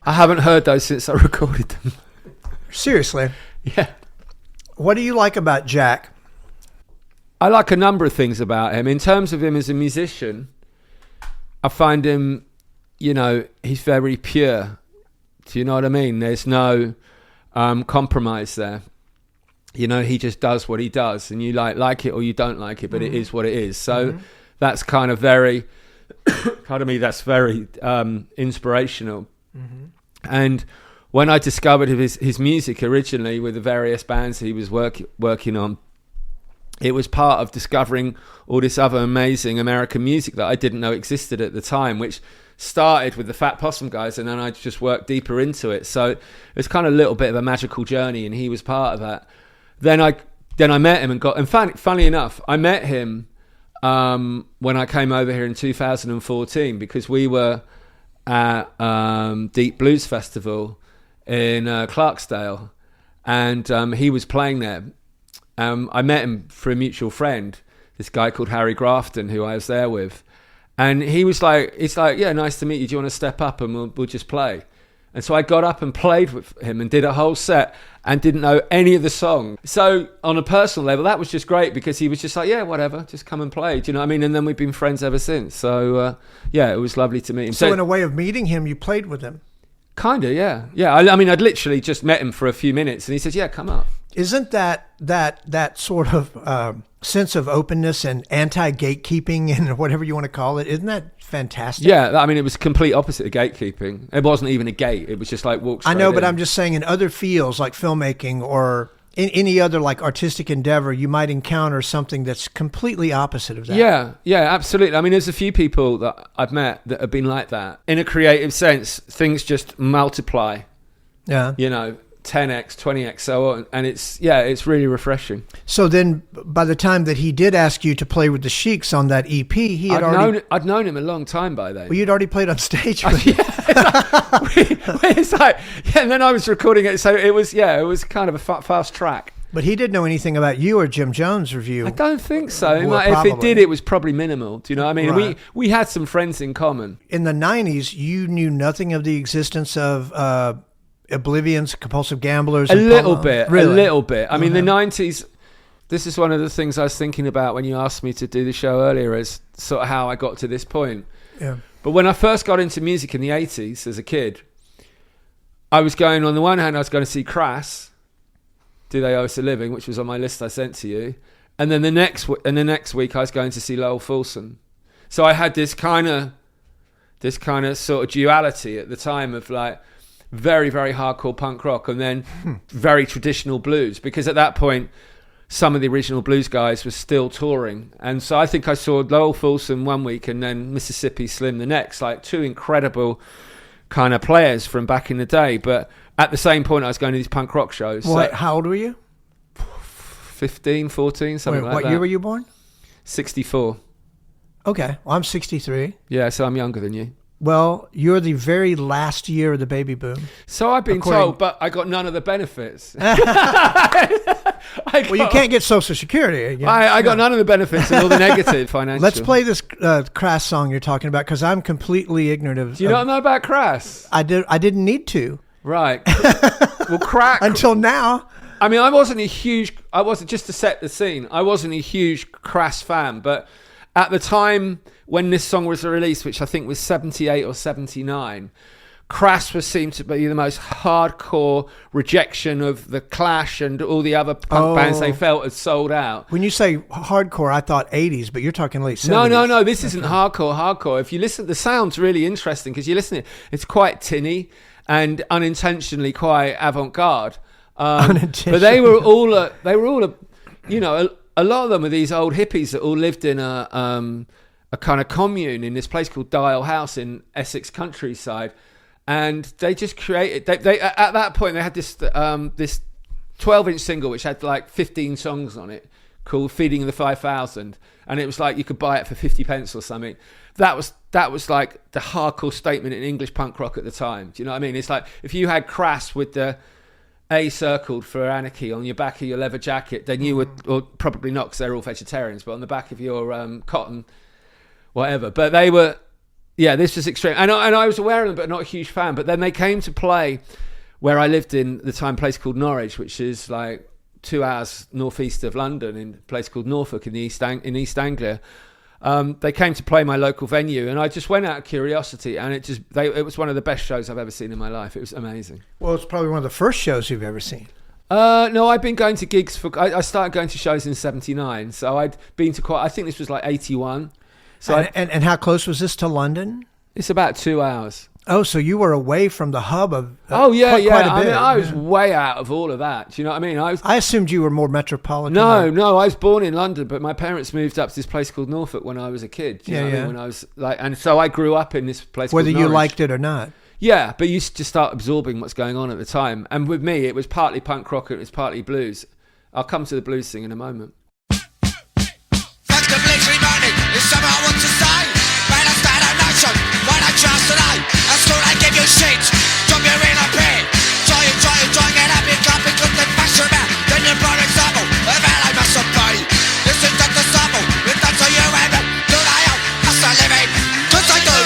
I haven't heard those since I recorded them. Seriously. Yeah. What do you like about Jack? I like a number of things about him. In terms of him as a musician, I find him, he's very pure. Do you know what I mean? There's no compromise there. He just does what he does, and you like it or you don't like it, but it is what it is. So that's kind of very, that's very inspirational. And when I discovered his music originally with the various bands he was working on, it was part of discovering all this other amazing American music that I didn't know existed at the time, which started with the Fat Possum guys, and then I just worked deeper into it. So it was kind of a little bit of a magical journey, and he was part of that. Then I met him and funnily enough, I met him when I came over here in 2014 because we were at Deep Blues Festival in Clarksdale, and he was playing there. I met him for a mutual friend, this guy called Harry Grafton, who I was there with. And he was like, yeah, nice to meet you. Do you want to step up and we'll just play? And so I got up and played with him and did a whole set and didn't know any of the songs. So on a personal level, that was just great because he was just like, yeah, whatever, just come and play. Do you know what I mean? And then we've been friends ever since. So, yeah, it was lovely to meet him. So in a way of meeting him, you played with him? Kind of, yeah. Yeah, I mean, I'd literally just met him for a few minutes and he said, yeah, come up. Isn't that sort of sense of openness and anti-gatekeeping and whatever you want to call it, isn't that fantastic? Yeah, I mean, it was complete opposite of gatekeeping. It wasn't even a gate. It was just like walk straight I know, but in. I'm just saying in other fields like filmmaking or in any other like artistic endeavor, you might encounter something that's completely opposite of that. Yeah, absolutely. I mean, there's a few people that I've met that have been like that. In a creative sense, things just multiply. Yeah. 10x, 20x, so on, and it's really refreshing. So then, by the time that he did ask you to play with the Shieks on that EP, I'd known him a long time by then. Well, you'd already played on stage with him. And then I was recording it, so it was kind of a fast track. But he didn't know anything about you or Jones Revue. I don't think so. If it did, it was probably minimal. Do you know what I mean? Right. We had some friends in common. In the 90s, you knew nothing of the existence of Oblivians, Compulsive Gamblers? A little bit. I mean, the 90s, this is one of the things I was thinking about when you asked me to do the show earlier, is sort of how I got to this point. Yeah. But when I first got into music in the 80s as a kid, I was going, on the one hand, I was going to see Crass, Do They Owe Us a Living, which was on my list I sent to you. And then the next week I was going to see Lowell Fulson. So I had this kind of sort of duality at the time of like, very, very hardcore punk rock and then very traditional blues, because at that point some of the original blues guys were still touring. And so I think I saw Lowell Fulson one week and then Mississippi Slim the next, like two incredible kind of players from back in the day. But at the same point I was going to these punk rock shows. What? So, how old were you? 15, 14, something like that. What year were you born? 64. Okay, well, I'm 63. Yeah, so I'm younger than you. Well, you're the very last year of the baby boom. So I've been told, but I got none of the benefits. Well, you can't get Social Security. I got none of the benefits and all the negative financial. Let's play this Crass song you're talking about, because I'm completely ignorant of... Do you not know about Crass? I didn't need to. Right. Well, Crass... Until now. I mean, just to set the scene, I wasn't a huge Crass fan, but at the time when this song was released, which I think was 78 or 79, Crass seemed to be the most hardcore rejection of the Clash and all the other punk bands they felt had sold out. When you say hardcore, I thought 80s, but you're talking late 70s. No, this isn't hardcore. If you listen, the sound's really interesting because you listen, it's quite tinny and unintentionally quite avant-garde. But they were all a lot of them are these old hippies that all lived in a kind of commune in this place called Dial House in Essex countryside, and they just created. They at that point they had this 12-inch single which had like 15 songs on it called "Feeding the 5,000," and it was like you could buy it for 50 pence or something. That was like the hardcore statement in English punk rock at the time. Do you know what I mean? It's like if you had Crass with the A circled for Anarchy on your back of your leather jacket, then you would, or probably not because they're all vegetarians, but on the back of your cotton, whatever. But they were Yeah, this was extreme. And I was aware of them, but not a huge fan. But then they came to play where I lived in the time, a place called Norwich, which is like 2 hours northeast of London, in a place called Norfolk in East Anglia. They came to play my local venue, and I just went out of curiosity, and it was one of the best shows I've ever seen in my life. It was amazing. Well, it's probably one of the first shows you've ever seen. No, I've been going to gigs I started going to shows in '79, so I'd been to I think this was like '81. So and how close was this to London? It's about 2 hours. Oh, so you were away from the hub of quite a bit. I was yeah. way out of all of that. Do you know what I mean? I assumed you were more metropolitan. No, I was born in London, but my parents moved up to this place called Norfolk when I was a kid. Do you know what I mean? When I was and so I grew up in this place. Whether called you Norwich. liked it or not. Yeah, but you just start absorbing what's going on at the time. And with me, it was partly punk rock, and it was partly blues. I'll come to the blues thing in a moment. Fuck the bleaching money, it's something I want to say. When I stand on nation, when I trust today, at school I give you shit, drop you in a pit. Try and get happy, can't be good, then bash your mouth. Then you're for example, of how I must obey. Listen to the sample, if that's how you end it. Do I owe, as I live it? Cause I do,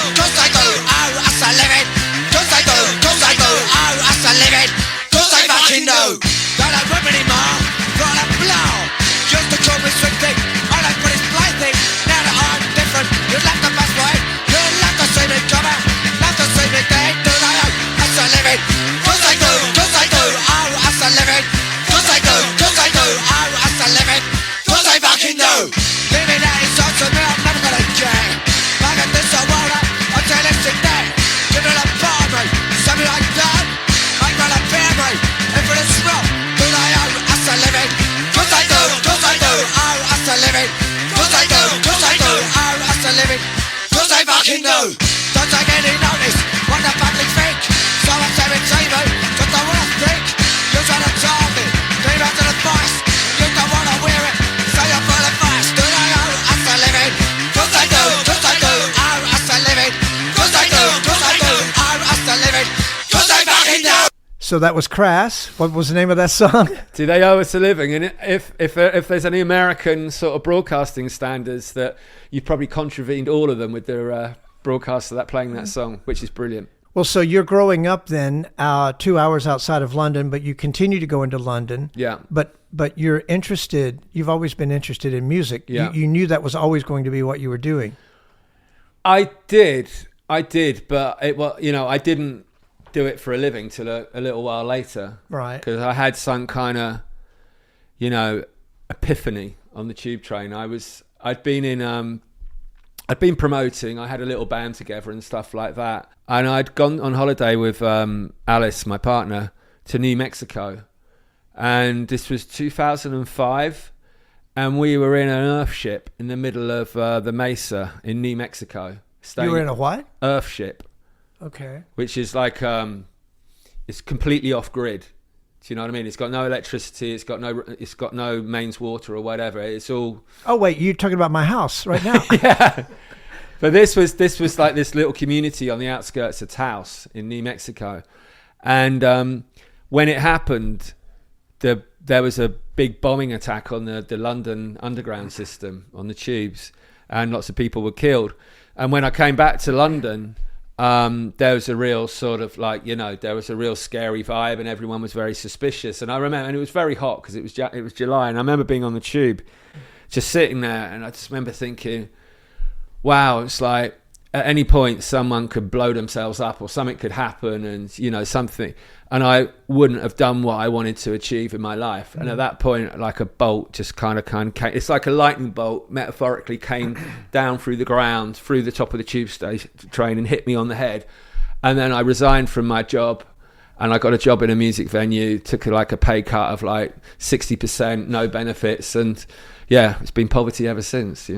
oh, as I live it. Cause I do, oh, as I live it. Cause I fucking know that I won't anymore, for a blow. Used to call me sweet thing, all I put is blind thing. Now that I'm different, you left the best way. You left to see me come out, left to see me dead. Do I owe, as I live it? Cause I do, oh, as I live it. Cause I do, oh, as I live it. Cause I fucking know. Living out is on to me, I'm never gonna care. Back at this I won't until it's in there. Give it a part of me, something like that. I'm gonna bear me, if it is wrong. Do I owe, as I live it? Cause I do, oh, as I live it. Cause I do, oh, as I live it. Cause I fucking know. Don't take any notice what the public think. So I say it to me, just don't wanna think. You try to tell me, give out to the voice. You don't wanna wear it, so you're full of vice. Do I owe, as I live it? Cause I do, oh, as I live it. Cause I do, oh, as I live it. Cause I fucking know. So that was Crass. What was the name of that song? Do they owe us a living? And if there's any American sort of broadcasting standards, that you've probably contravened all of them with their broadcast of that playing that song, which is brilliant. Well, so you're growing up then 2 hours outside of London, but you continue to go into London. Yeah. But you're interested, you've always been interested in music. Yeah. You knew that was always going to be what you were doing. I did, but I didn't do it for a living till a little while later. Right. Because I had some kind of, epiphany on the tube train. I'd been promoting. I had a little band together and stuff like that. And I'd gone on holiday with Alice, my partner, to New Mexico. And this was 2005. And we were in an earth ship in the middle of the Mesa in New Mexico. You were in a what? Earth ship. Okay. Which is like, it's completely off grid. Do you know what I mean? It's got no electricity. It's got no mains water or whatever. It's all. Oh wait, you're talking about my house right now. Yeah. But this was like this little community on the outskirts of Taos in New Mexico, and when it happened, there was a big bombing attack on the London Underground system on the tubes, and lots of people were killed. And when I came back to London, there was a real sort of there was a real scary vibe, and everyone was very suspicious. And I remember, and it was very hot because it was July, and I remember being on the tube, just sitting there, and I just remember thinking, wow, it's like at any point someone could blow themselves up or something could happen, and something, and I wouldn't have done what I wanted to achieve in my life. And at that point, like a bolt just kind of came, it's like a lightning bolt metaphorically came down through the ground, through the top of the tube station train, and hit me on the head. And then I resigned from my job, and I got a job in a music venue, took like a pay cut of like 60%, no benefits, and yeah, it's been poverty ever since.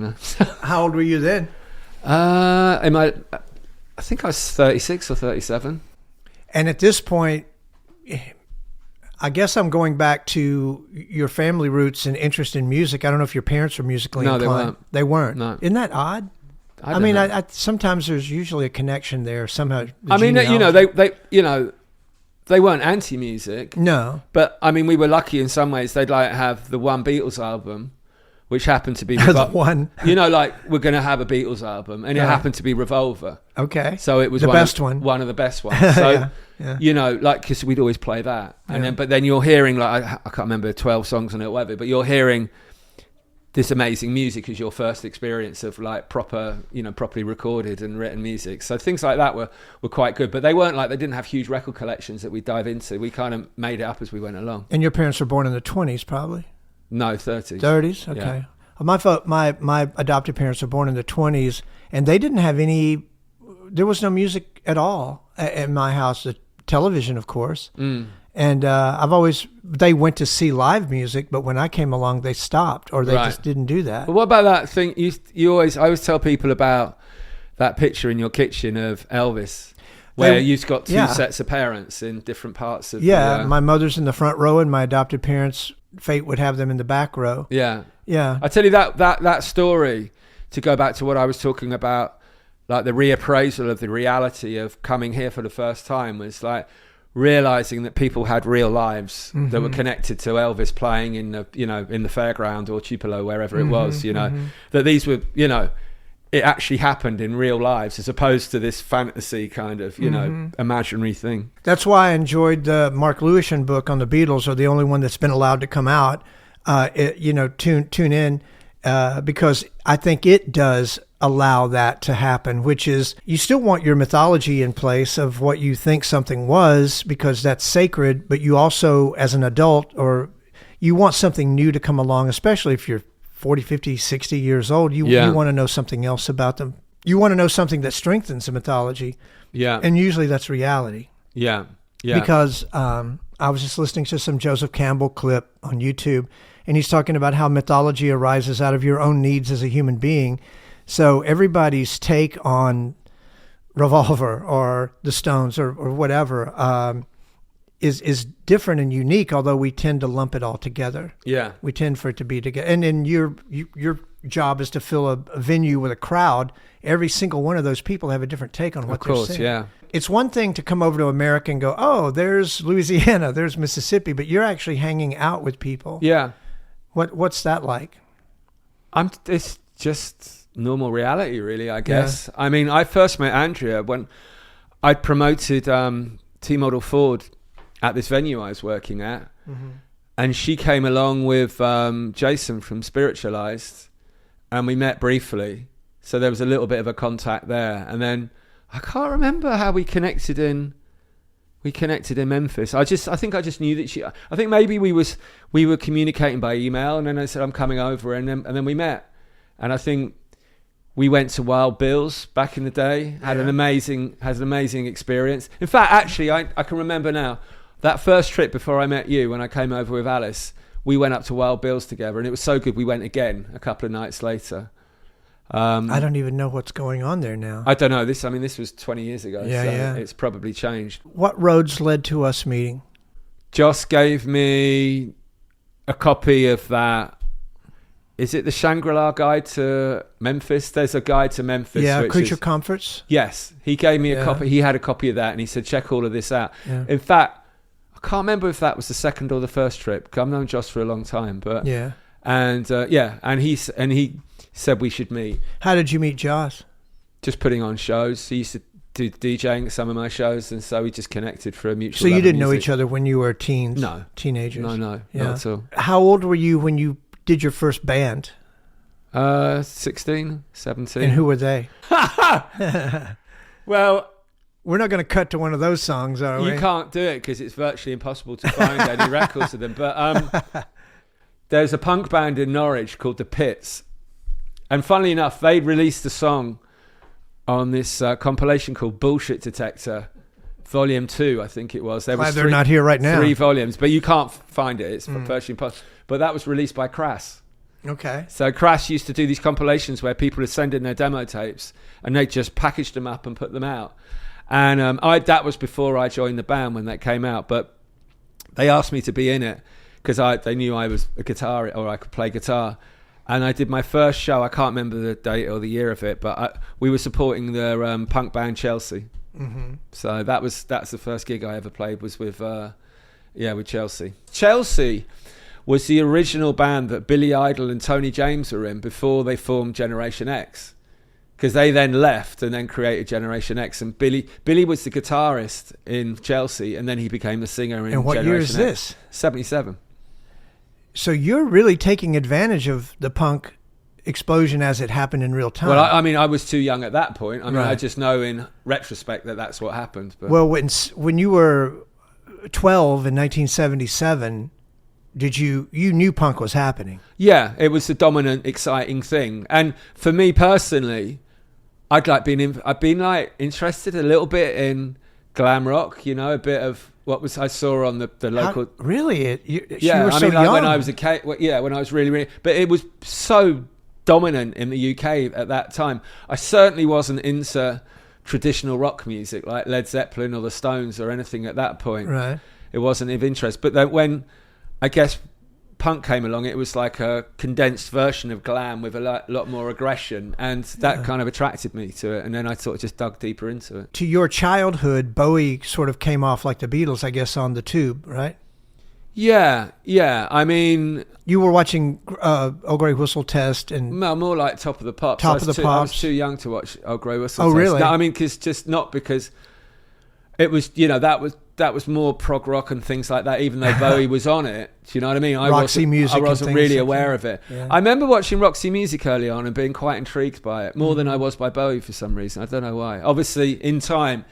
How old were you then? I think I was 36 or 37. And at this point, I guess I'm going back to your family roots and interest in music. I don't know if your parents were musically inclined. No, they weren't. They weren't. No. Isn't that odd? I mean, I sometimes there's usually a connection there somehow. I mean, they weren't anti-music. No. But I mean, we were lucky in some ways. They'd like have the one Beatles album, which happened to be The one. like we're going to have a Beatles album, and it happened to be Revolver. Okay. So it was the one best of, one. one of the best ones. So because we'd always play that, and then you're hearing like I can't remember 12 songs on it or whatever, but you're hearing this amazing music as your first experience of like properly recorded and written music. So things like that were quite good, but they didn't have huge record collections that we dive into. We kind of made it up as we went along. And your parents were born in the 20s, probably? No, 30s. 30s? Okay. Yeah. My adopted parents were born in the 20s, and they didn't have there was no music at all at my house. The television, of course. And they went to see live music, but when I came along, they stopped, or they just didn't do that. But what about that thing? I always tell people about that picture in your kitchen of Elvis, where you've got two sets of parents in different parts of my mother's in the front row, and my adopted parents, fate would have them in the back row. Yeah. Yeah. I tell you that story, to go back to what I was talking about, like the reappraisal of the reality of coming here for the first time, was like realizing that people had real lives that were connected to Elvis playing in the fairground or Tupelo, wherever it was, that these were, it actually happened in real lives, as opposed to this fantasy kind of, imaginary thing. That's why I enjoyed the Mark Lewisham book on the Beatles, or the only one that's been allowed to come out. Tune in, because I think it does allow that to happen, which is, you still want your mythology in place of what you think something was, because that's sacred, but you also, as an adult, or you want something new to come along, especially if you're 40, 50, 60 years old, you want to know something else about them. You want to know something that strengthens the mythology. Yeah. And usually that's reality. Yeah. Yeah. Because I was just listening to some Joseph Campbell clip on YouTube, and he's talking about how mythology arises out of your own needs as a human being. So everybody's take on Revolver or the Stones or whatever is different and unique, although we tend to lump it all together. Yeah. We tend for it to be together. And then your job is to fill a venue with a crowd. Every single one of those people have a different take on what they're saying. Of course, yeah. It's one thing to come over to America and go, oh, there's Louisiana, there's Mississippi, but you're actually hanging out with people. Yeah. What's that like? It's just normal reality, really, I guess. Yeah. I mean, I first met Andrea when I promoted T-Model Ford at this venue I was working at, and she came along with Jason from Spiritualized, and we met briefly. So there was a little bit of a contact there, and then I can't remember how we connected in Memphis. I think I just knew that I think maybe we were communicating by email, and then I said I'm coming over, and then we met, and I think we went to Wild Bill's back in the day. Had an amazing experience. In fact, actually, I can remember now that first trip before I met you, when I came over with Alice, we went up to Wild Bill's together, and it was so good. We went again a couple of nights later. I don't even know what's going on there now. I don't know. This was 20 years ago, so it's probably changed. What roads led to us meeting? Joss gave me a copy of that. Is it the Shangri-La Guide to Memphis? There's a guide to Memphis. Yeah, Creature Comforts. Yes. He gave me a copy. He had a copy of that, and he said, check all of this out. Yeah. In fact, I can't remember if that was the second or the first trip, because I've known Joss for a long time. But and he said we should meet. How did you meet Joss? Just putting on shows. He used to do DJing at some of my shows, and so we just connected for a mutual. So you didn't know each other when you were teens? No. Teenagers? No, not at all. How old were you when you did your first band? 16, 17. And who were they? Well, we're not going to cut to one of those songs, are we? You can't do it because it's virtually impossible to find any records of them. But there's a punk band in Norwich called The Pits. And funnily enough, they released a song on this compilation called Bullshit Detector, Volume 2, I think it was. They're not here right now. 3 volumes, but you can't find it. It's virtually impossible. But that was released by Crass. Okay. So Crass used to do these compilations where people would send in their demo tapes, and they just packaged them up and put them out. And that was before I joined the band when that came out. But they asked me to be in it because they knew I was a guitarist, or I could play guitar. And I did my first show. I can't remember the date or the year of it, but we were supporting the punk band Chelsea. So that's the first gig I ever played, was with Chelsea. Chelsea was the original band that Billy Idol and Tony James were in before they formed Generation X. Because they then left and then created Generation X. And Billy was the guitarist in Chelsea, and then he became the singer in Generation X. And what year is this? 77. So you're really taking advantage of the punk explosion as it happened in real time. Well, I mean, I was too young at that point. I mean, Right. I just know in retrospect that that's what happened. But Well, when you were 12 in 1977, you knew punk was happening? yeah, it was the dominant, exciting thing. And for me personally, I've been like interested a little bit in glam rock. You know, a bit of what was I saw on the local. Really? You Yeah, were I so mean, like young. when I was a kid. Yeah, when I was really, but it was so dominant in the UK at that time. I certainly wasn't into traditional rock music like Led Zeppelin or the Stones or anything at that point. Right. It wasn't of interest. But then when I guess punk came along, it was like a condensed version of glam with a lot more aggression, and that kind of attracted me to it. And then I sort of just dug deeper into it. To your childhood, Bowie sort of came off like the Beatles, I guess, on the tube, right? Yeah. I mean, You were watching Old Grey Whistle Test and no, more like Top of the Pops. Top of the I was Pops. too young to watch Old Grey Whistle Oh, Test. really? No, I mean, because it was, that was more prog rock and things like that, even though Bowie was on it. Do you know what I mean? Roxy Music I and wasn't things really like aware that. of it. Yeah. I remember watching Roxy Music early on and being quite intrigued by it, more than I was by Bowie for some reason. I don't know why. Obviously, in time,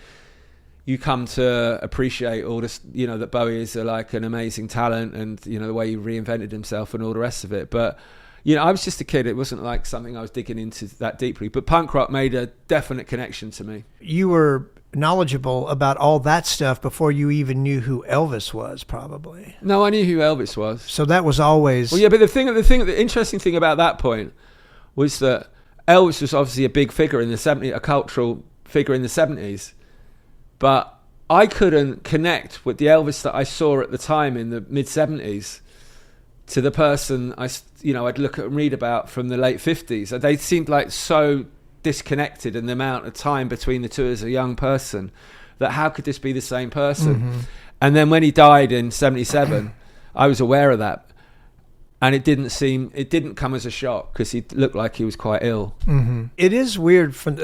you come to appreciate all this, that Bowie is like an amazing talent, and the way he reinvented himself and all the rest of it. But I was just a kid. It wasn't like something I was digging into that deeply. But punk rock made a definite connection to me. you were knowledgeable about all that stuff before you even knew who Elvis was, probably. No, I knew who Elvis was. So that was always... Well, yeah, but the interesting thing about that point was that Elvis was obviously a big figure in the 70s, a cultural figure in the 70s. But I couldn't connect with the Elvis that I saw at the time in the mid-70s to the person I'd look at and read about from the late 50s. They seemed like so disconnected in the amount of time between the two as a young person, that how could this be the same person? Mm-hmm. And then when he died in 77, I was aware of that. And it didn't come as a shock, because he looked like he was quite ill. Mm-hmm. It is weird from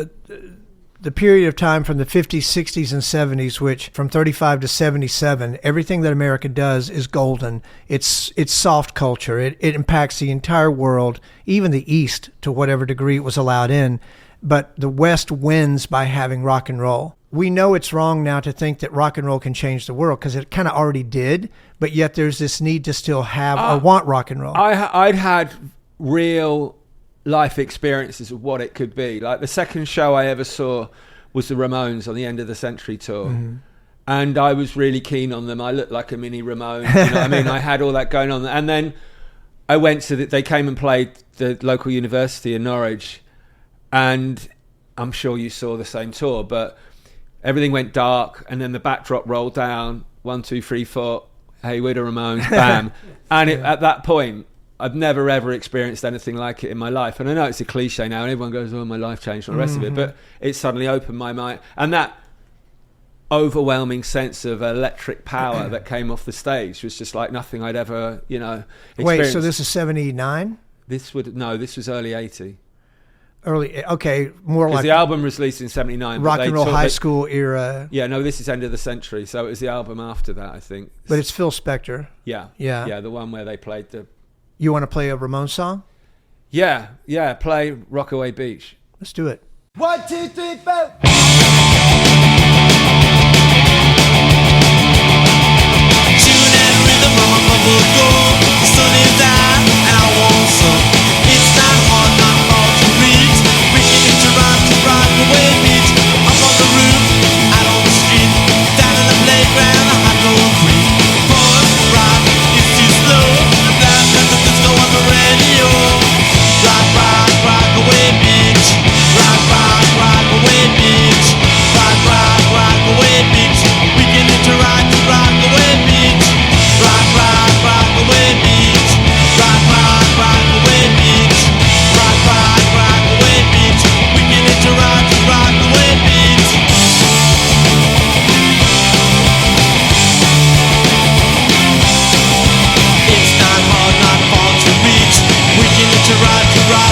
the period of time from the 50s, 60s, and 70s, which from 35 to 77, everything that America does is golden. It's soft culture. It impacts the entire world, even the East, to whatever degree it was allowed in. But the West wins by having rock and roll. We know it's wrong now to think that rock and roll can change the world, because it kind of already did, but yet there's this need to still have or want rock and roll. I'd had real life experiences of what it could be. Like the second show I ever saw was the Ramones on the End of the Century tour. Mm-hmm. And I was really keen on them. I looked like a mini Ramones. You know what I mean? I had all that going on. And then I went they came and played the local university in Norwich. And I'm sure you saw the same tour, but everything went dark, and then the backdrop rolled down, 1, 2, 3, 4, hey, we're the Ramones, bam. And at that point, I've never ever experienced anything like it in my life. And I know it's a cliche now, and everyone goes, oh, my life changed, and all the rest of it, but it suddenly opened my mind. And that overwhelming sense of electric power that came off the stage was just like nothing I'd ever, experienced. Wait, so this is 79? This was early 80. Early, okay, more Because like the album was released in 79. rock and roll high school era. Yeah, no, this is End of the Century, so it was the album after that, I think. But it's Phil Spector. Yeah, the one where they played the... You want to play a Ramones song? Yeah, play Rockaway Beach. Let's do it. 1, 2, 3, 4. Tune and rhythm on my bubble door. The sun is out and I want some. It's not hard, not hard to reach. Bringing it to Rockaway Beach. Up on the roof, out on the street. Down in the playground, I have no creek. Boys, rock is too slow. Blast at the disco on the radio. Rockaway Beach. Rockaway Beach.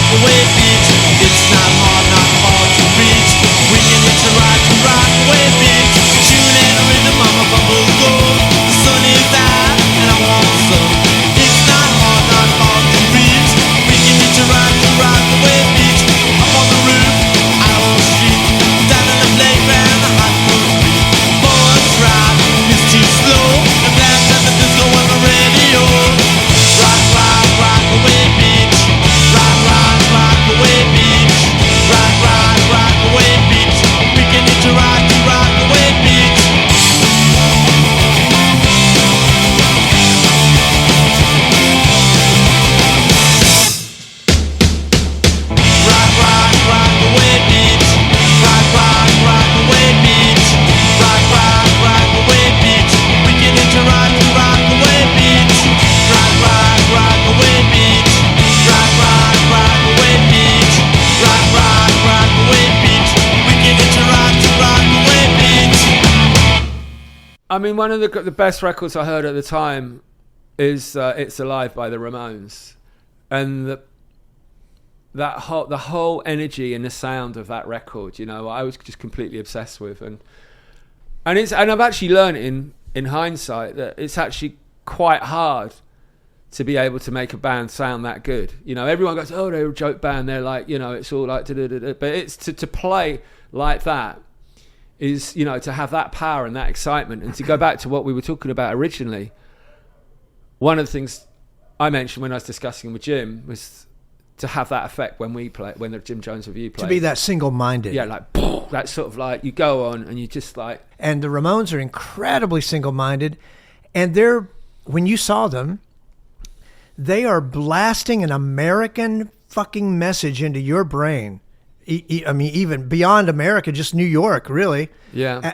Rockaway Beach. It's not hard to reach. We can hitch a ride to Rockaway Beach. Tune in the rhythm of a bubble go. The sun is out and I want some. It's not hard to reach. We can hitch a ride to Rockaway Beach. Up on the roof, out on the street, down in the playground, the hot concrete. Boys ride, it's too slow. And blast at the disco on the radio. Rock, rock, Rockaway Beach. Rock, rock, Rockaway Beach. Rock, rock, Rockaway Beach. We can hitch a ride to Rockaway Beach. Rock, rock, Rockaway Beach. Rock, rock, Rockaway Beach. Rock, rock, Rockaway Beach. We can hitch a ride to Rockaway Beach. Rock, rock, Rockaway Beach. Rock, rock, Rockaway Beach. Rock, rock, Rockaway Beach. We can hitch a ride to Rockaway Beach. I mean, one of the best records I heard at the time is "It's Alive" by the Ramones, and the whole energy and the sound of that record, you know, I was just completely obsessed with, and I've actually learned in hindsight that it's actually quite hard to be able to make a band sound that good. You know, everyone goes, "Oh, they're a joke band. They're like, you know, it's all like da-da-da-da." But it's to play like that is, you know, to have that power and that excitement, and to go back to what we were talking about originally. One of the things I mentioned when I was discussing with Jim was to have that effect when we play, when the Jim Jones Revue plays. To be that single-minded. Yeah, like, that sort of like, you go on and you just like... And the Ramones are incredibly single-minded. And when you saw them, they are blasting an American fucking message into your brain. I mean, even beyond America, just New York, really. Yeah.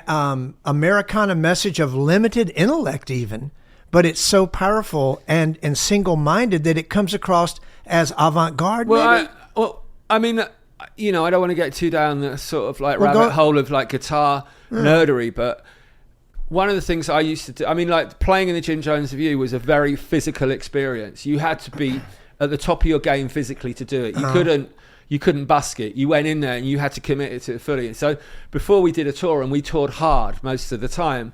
Americana message of limited intellect even. But it's so powerful and single-minded that it comes across as avant-garde, maybe? I mean, you know, I don't want to get too down the sort of like rabbit hole of like guitar nerdery, but one of the things I used to do, I mean, like playing in the Jim Jones Revue was a very physical experience. You had to be at the top of your game physically to do it. You couldn't busk it. You went in there and you had to commit it to it fully. So before we did a tour, and we toured hard most of the time,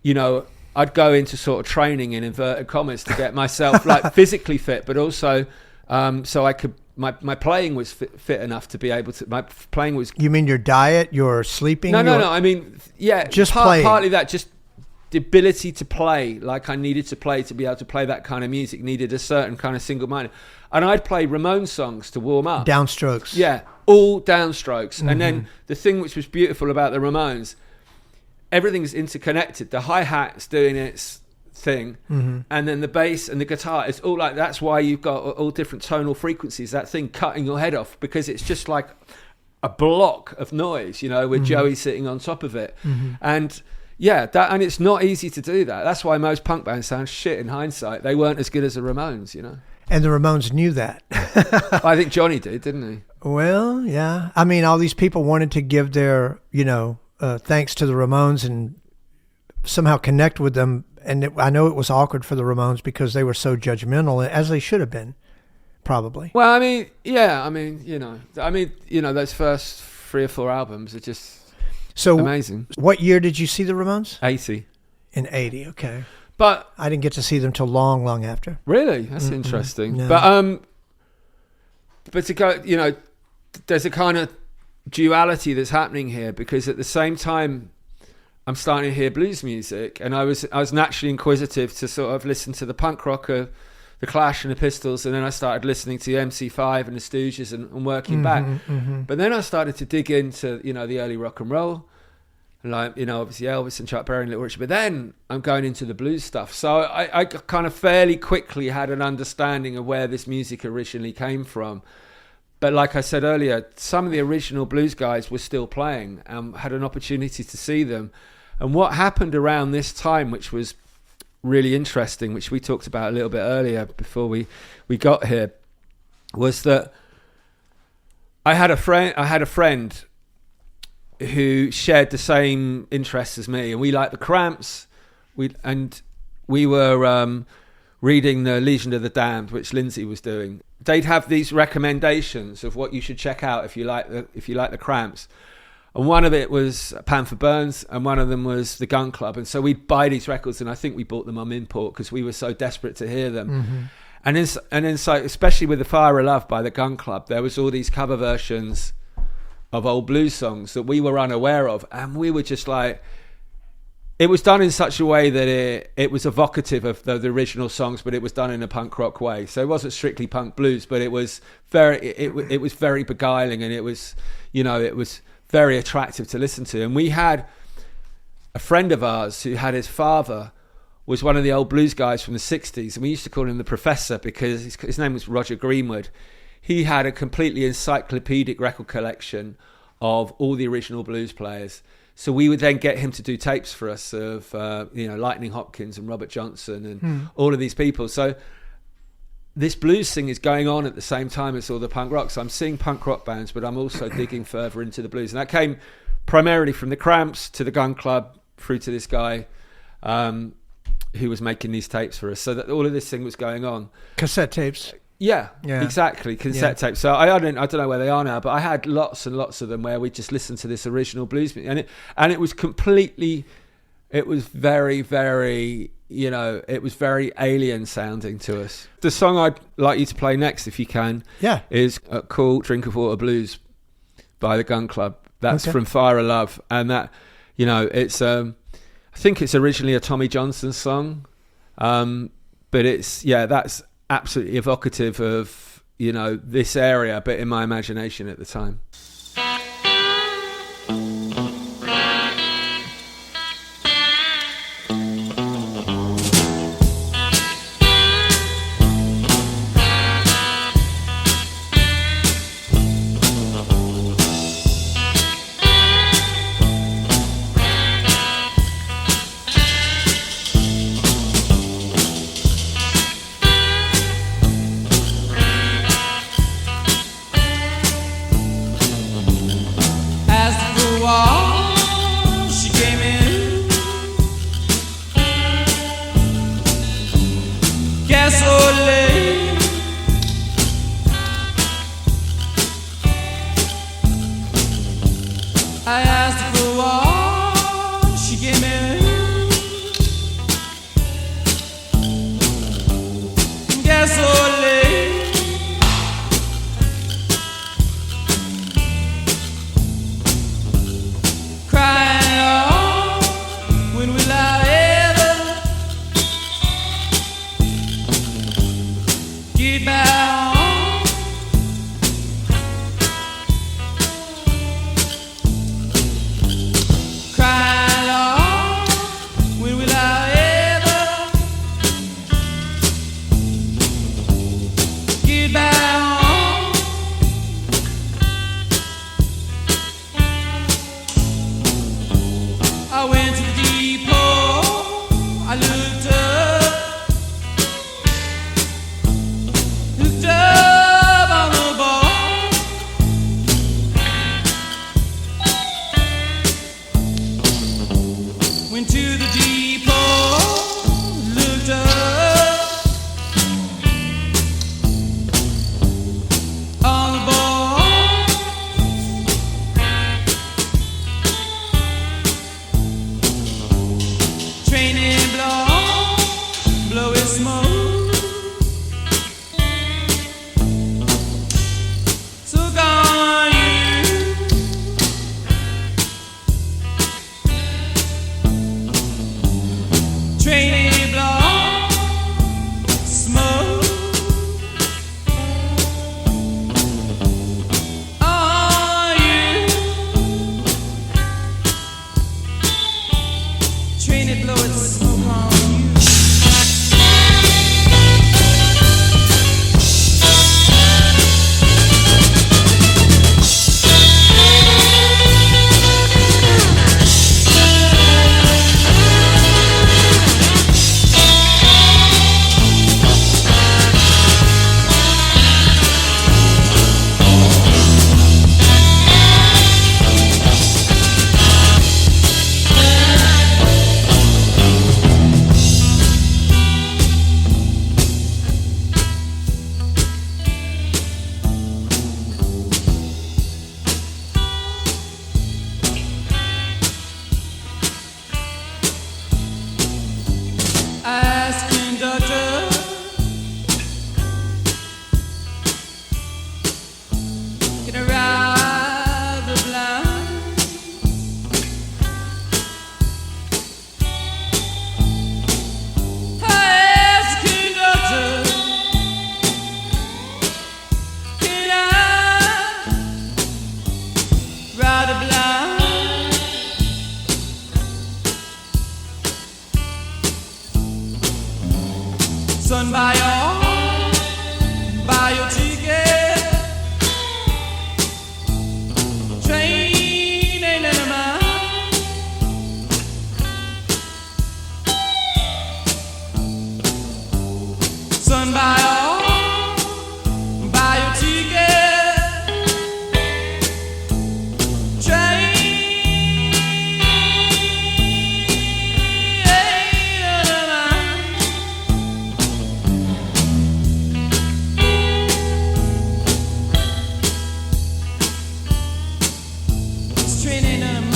you know, I'd go into sort of training in inverted commas to get myself like physically fit, but also so I could, my playing was fit enough to be able to, my playing was... You mean your diet, your sleeping? No, I mean, yeah, just partly that, just the ability to play like I needed to play to be able to play that kind of music needed a certain kind of single-minded. And I'd play Ramones songs to warm up. Downstrokes. Yeah, all downstrokes. Mm-hmm. And then the thing which was beautiful about the Ramones, everything's interconnected. The hi-hat's doing its thing, and then the bass and the guitar is all like, that's why you've got all different tonal frequencies, that thing cutting your head off, because it's just like a block of noise, you know, with Joey sitting on top of it. And yeah, and it's not easy to do that. That's why most punk bands sound shit in hindsight. They weren't as good as the Ramones, you know. And the Ramones knew that. I think Johnny did, didn't he? Well, yeah. I mean, all these people wanted to give their, you know, thanks to the Ramones and somehow connect with them. And I know it was awkward for the Ramones because they were so judgmental, as they should have been, probably. Well, I mean, yeah. I mean, you know, those first 3 or 4 albums are just amazing. What year did you see the Ramones? 80. In 80, okay. But I didn't get to see them till long, long after. Really? That's interesting. No. But to go, you know, there's a kind of duality that's happening here, because at the same time I'm starting to hear blues music, and I was naturally inquisitive to sort of listen to the punk rock of the Clash and the Pistols, and then I started listening to MC5 and the Stooges and working back. But then I started to dig into, you know, the early rock and roll, like, you know, obviously Elvis and Chuck Berry and Little Richard, but then I'm going into the blues stuff. So I kind of fairly quickly had an understanding of where this music originally came from. But like I said earlier, some of the original blues guys were still playing, and had an opportunity to see them. And what happened around this time, which was really interesting, which we talked about a little bit earlier before we got here, was that I had a friend who shared the same interests as me, and we liked the Cramps. We were reading the Legion of the Damned, which Lindsay was doing, they'd have these recommendations of what you should check out if you like the Cramps. And one of it was Panther Burns, and one of them was the Gun Club. And so we'd buy these records, and I think we bought them on import because we were so desperate to hear them. And then, so especially with the Fire of Love by the Gun Club, there was all these cover versions of old blues songs that we were unaware of, and we were just like, it was done in such a way that it was evocative of the original songs, but it was done in a punk rock way. So it wasn't strictly punk blues, but it was very beguiling, and it was very attractive to listen to. And we had a friend of ours who had his father was one of the old blues guys from the 60s, and we used to call him the Professor because his name was Roger Greenwood. He had a completely encyclopedic record collection of all the original blues players. So we would then get him to do tapes for us of Lightning Hopkins and Robert Johnson and all of these people. So this blues thing is going on at the same time as all the punk rock. So I'm seeing punk rock bands, but I'm also digging further into the blues. And that came primarily from the Cramps to the Gun Club through to this guy who was making these tapes for us. So that all of this thing was going on. Cassette tapes. Yeah, exactly. Cassette tapes. So I don't know where they are now, but I had lots and lots of them where we just listened to this original blues music. And it was completely, it was very, very, it was very alien sounding to us. The song I'd like you to play next, if you can, is called Drink of Water Blues by the Gun Club. That's from Fire of Love. And that, it's, I think it's originally a Tommy Johnson song. But it's, that's absolutely evocative of, this area, but in my imagination at the time. Asking doctor, can I ride the blind? Asking doctor, can I ride the blind? Son, buy your ticket. Train ain't none of mine. Son, buy your ticket. Train ain't none of mine. This train ain't none of mine.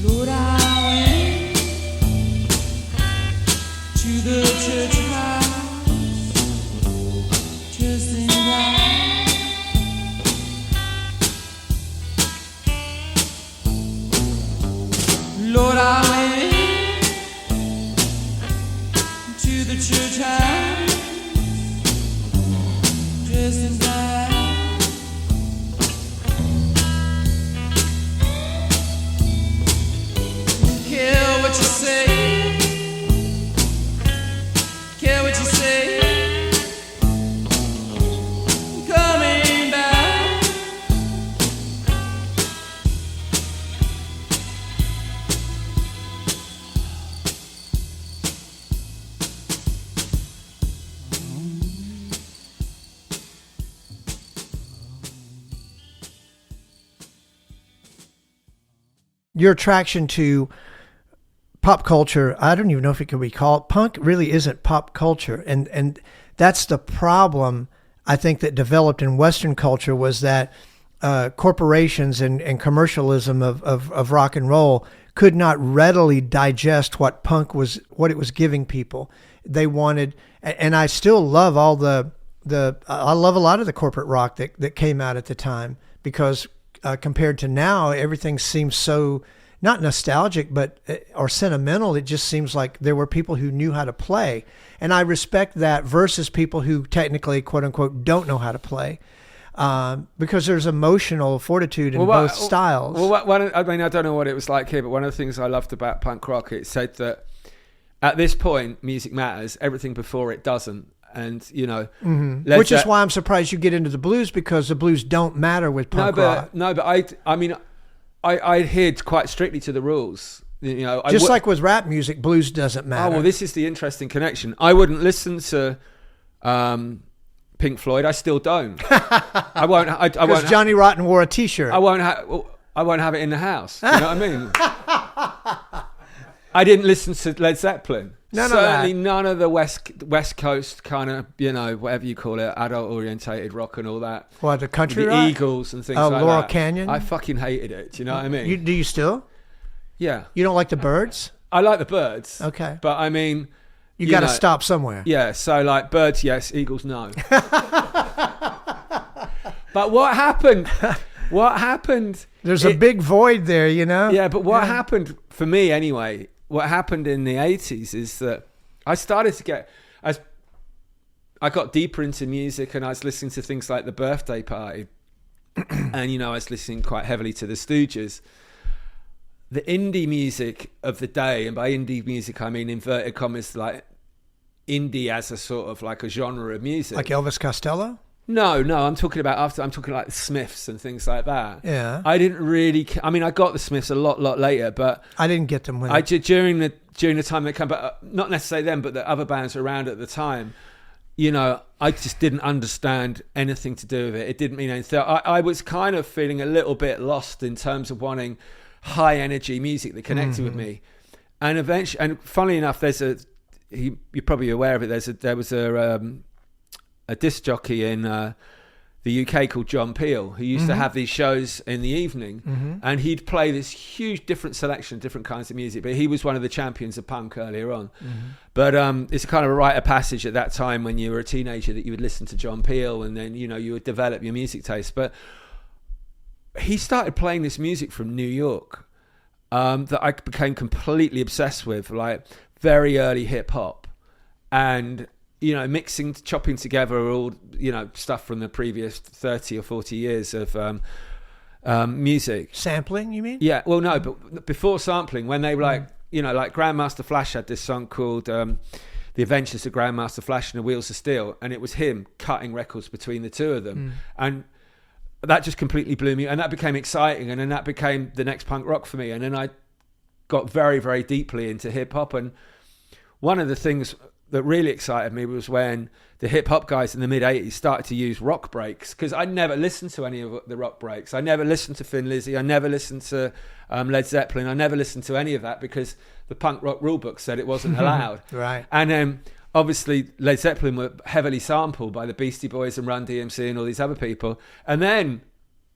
Lord, I went to the church house just in white. Lord, I went to the church house just in white. Care what you say, care what you say, coming back. Your attraction to pop culture, I don't even know if it could be called punk. Really isn't pop culture, and that's the problem I think that developed in Western culture, was that corporations and commercialism of rock and roll could not readily digest what punk was, what it was giving people. They wanted, and I still love all the I love a lot of the corporate rock that came out at the time, because compared to now, everything seems so not nostalgic, but or sentimental. It just seems like there were people who knew how to play, and I respect that versus people who technically, quote unquote, don't know how to play, because there's emotional fortitude in both styles. Well, I mean, I don't know what it was like here, but one of the things I loved about punk rock, it said that at this point, music matters. Everything before it doesn't. And, you know, which is why I'm surprised you get into the blues, because the blues don't matter with punk rock. No, but I mean, I adhered quite strictly to the rules. You know, just like with rap music, blues doesn't matter. Oh, well, this is the interesting connection. I wouldn't listen to Pink Floyd. I still don't. I won't. Because Johnny Rotten wore a T-shirt. I won't have it in the house. You know what I mean? I didn't listen to Led Zeppelin. Certainly none of the West Coast kind of, you know, whatever you call it, adult orientated rock and all that. What, the country the rock? Eagles and things like Laurel that. Canyon? I fucking hated it. Do you know what I mean? Do you still? Yeah. You don't like the Byrds? I like the Byrds. Okay. But I mean, you got to stop somewhere. Yeah. So like Byrds, yes. Eagles, no. But what happened? What happened? There's a big void there, you know? Yeah. But what happened for me anyway? What happened in the 80s is that I started to get, as I got deeper into music, and I was listening to things like The Birthday Party, and, you know, I was listening quite heavily to the Stooges. The indie music of the day, and by indie music I mean inverted commas, like indie as a sort of like a genre of music. Like Elvis Costello? No, I'm talking about after. I'm talking like the Smiths and things like that. Yeah. I didn't really. I mean, I got the Smiths a lot later, but I didn't get them when during the time they come, but not necessarily them, but the other bands around at the time. You know, I just didn't understand anything to do with it. It didn't mean anything. I was kind of feeling a little bit lost in terms of wanting high energy music that connected with me. And eventually, and funnily enough, you're probably aware of it. There was a disc jockey in the UK called John Peel, who used to have these shows in the evening, and he'd play this huge different selection of different kinds of music, but he was one of the champions of punk earlier on. But it's kind of a rite of passage at that time when you were a teenager that you would listen to John Peel, and then, you know, you would develop your music taste. But he started playing this music from New York that I became completely obsessed with, like very early hip hop, and you know, chopping together all, you know, stuff from the previous 30 or 40 years of music. Sampling, you mean? Yeah, well, no, but before sampling, when they were like, you know, like Grandmaster Flash had this song called The Adventures of Grandmaster Flash and the Wheels of Steel, and it was him cutting records between the two of them. And that just completely blew me, and that became exciting, and then that became the next punk rock for me. And then I got very, very deeply into hip-hop, and one of the things that really excited me was when the hip-hop guys in the mid-'80s started to use rock breaks, because I never listened to any of the rock breaks. I never listened to Thin Lizzy. I never listened to Led Zeppelin. I never listened to any of that because the punk rock rulebook said it wasn't allowed. Right. And obviously Led Zeppelin were heavily sampled by the Beastie Boys and Run DMC and all these other people. And then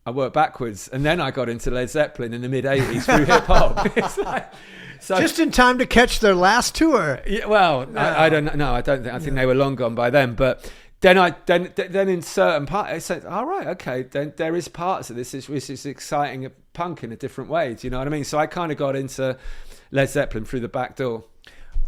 I worked backwards, and then I got into Led Zeppelin in the mid-'80s through hip-hop. It's like... So, just in time to catch their last tour. Yeah, well, I don't know. I don't think. I think they were long gone by then. But then in certain parts, I said, "All right, okay." Then there is parts of this which is exciting punk in a different way. Do you know what I mean? So I kind of got into Led Zeppelin through the back door.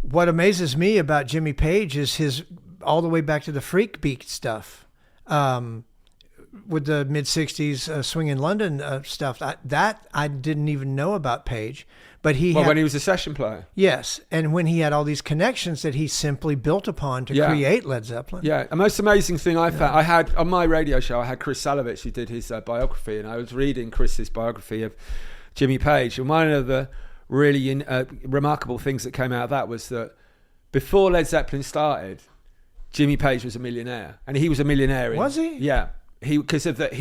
What amazes me about Jimmy Page is his all the way back to the freak beat stuff, with the mid '60s swing in London stuff. That I didn't even know about Page. But when he was a session player. Yes, and when he had all these connections that he simply built upon to create Led Zeppelin. Yeah, the most amazing thing I found, I had on my radio show, I had Chris Salovich who did his biography, and I was reading Chris's biography of Jimmy Page, and one of the really remarkable things that came out of that was that before Led Zeppelin started, Jimmy Page was a millionaire, and he was a millionaire. Was he? Yeah, because of that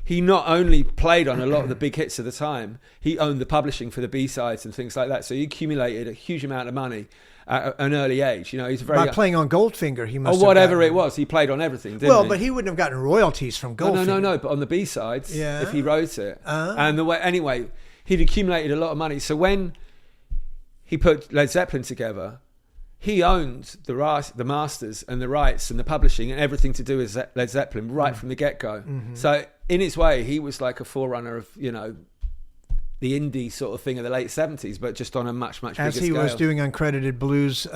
He not only played on a lot of the big hits of the time, he owned the publishing for the B-sides and things like that. So he accumulated a huge amount of money at an early age. You know, he's very by playing on Goldfinger. He must or whatever it was. He played on everything. Didn't he? But he wouldn't have gotten royalties from Goldfinger. No. But on the B-sides, if he wrote it, and anyway, he'd accumulated a lot of money. So when he put Led Zeppelin together, he owned the masters and the rights and the publishing and everything to do with Led Zeppelin right from the get-go. So in its way, he was like a forerunner of, you know, the indie sort of thing of the late 70s, but just on a much, much bigger scale. As he was doing uncredited blues.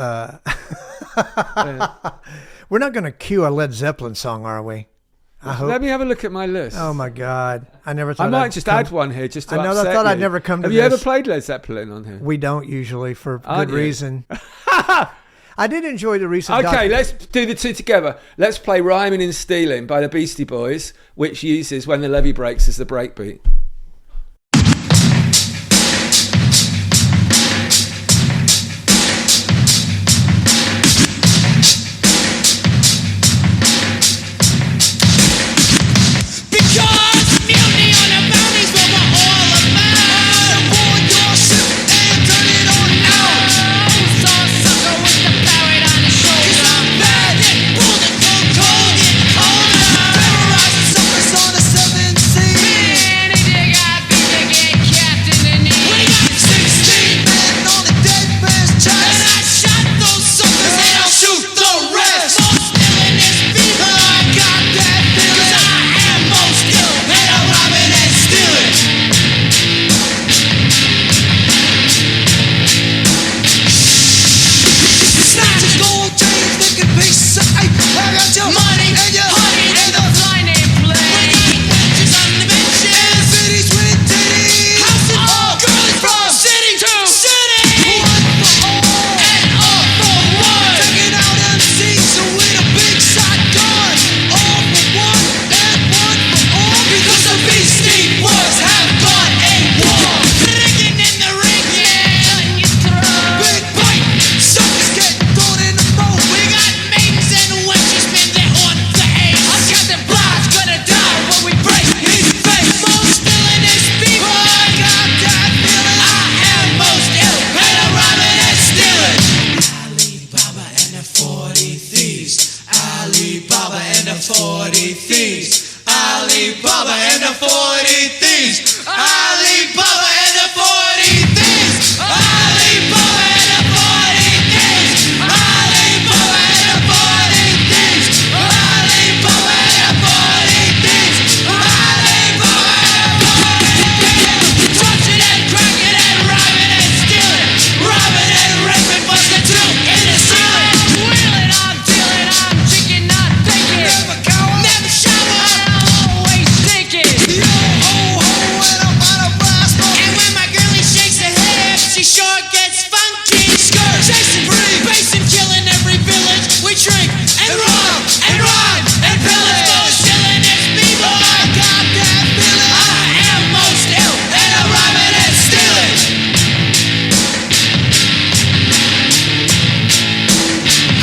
We're not going to cue a Led Zeppelin song, are we? I hope. Let me have a look at my list. Oh my God. I never thought I might just add one here just to upset I thought you. I'd never come to this. Have you ever played Led Zeppelin on here? We don't usually, for good reason. I did enjoy the recent Okay, let's do the two together. Let's play Rhymin' and Stealin' by the Beastie Boys, which uses When the Levee Breaks as the breakbeat. Terrorized suckers on the 7th sea. 40 Thieves. Alibaba and the 40 Thieves. Alibaba and the 40 Thieves. Alibaba and the 40 Thieves. Alibaba and the 40 Thieves. Alibaba and the 40 Thieves. Alibaba and the 40 Thieves. Touching and cracking and robbing and stealing. Robbing and raping, busting through in the ceiling. I'm wheeling, I'm dealing, I'm chicken, not thinking. Never cower, never shower, I'm always thinking. Yo, ho, ho, and I'm out of blast. And when my girlie shakes her head, she sure gets funky. Skirt, chasing, free, basing, killing every village. We drink and rob and rhyme and pillage. Most illest people, I got that feeling. I am most ill and I'm robbing and stealing.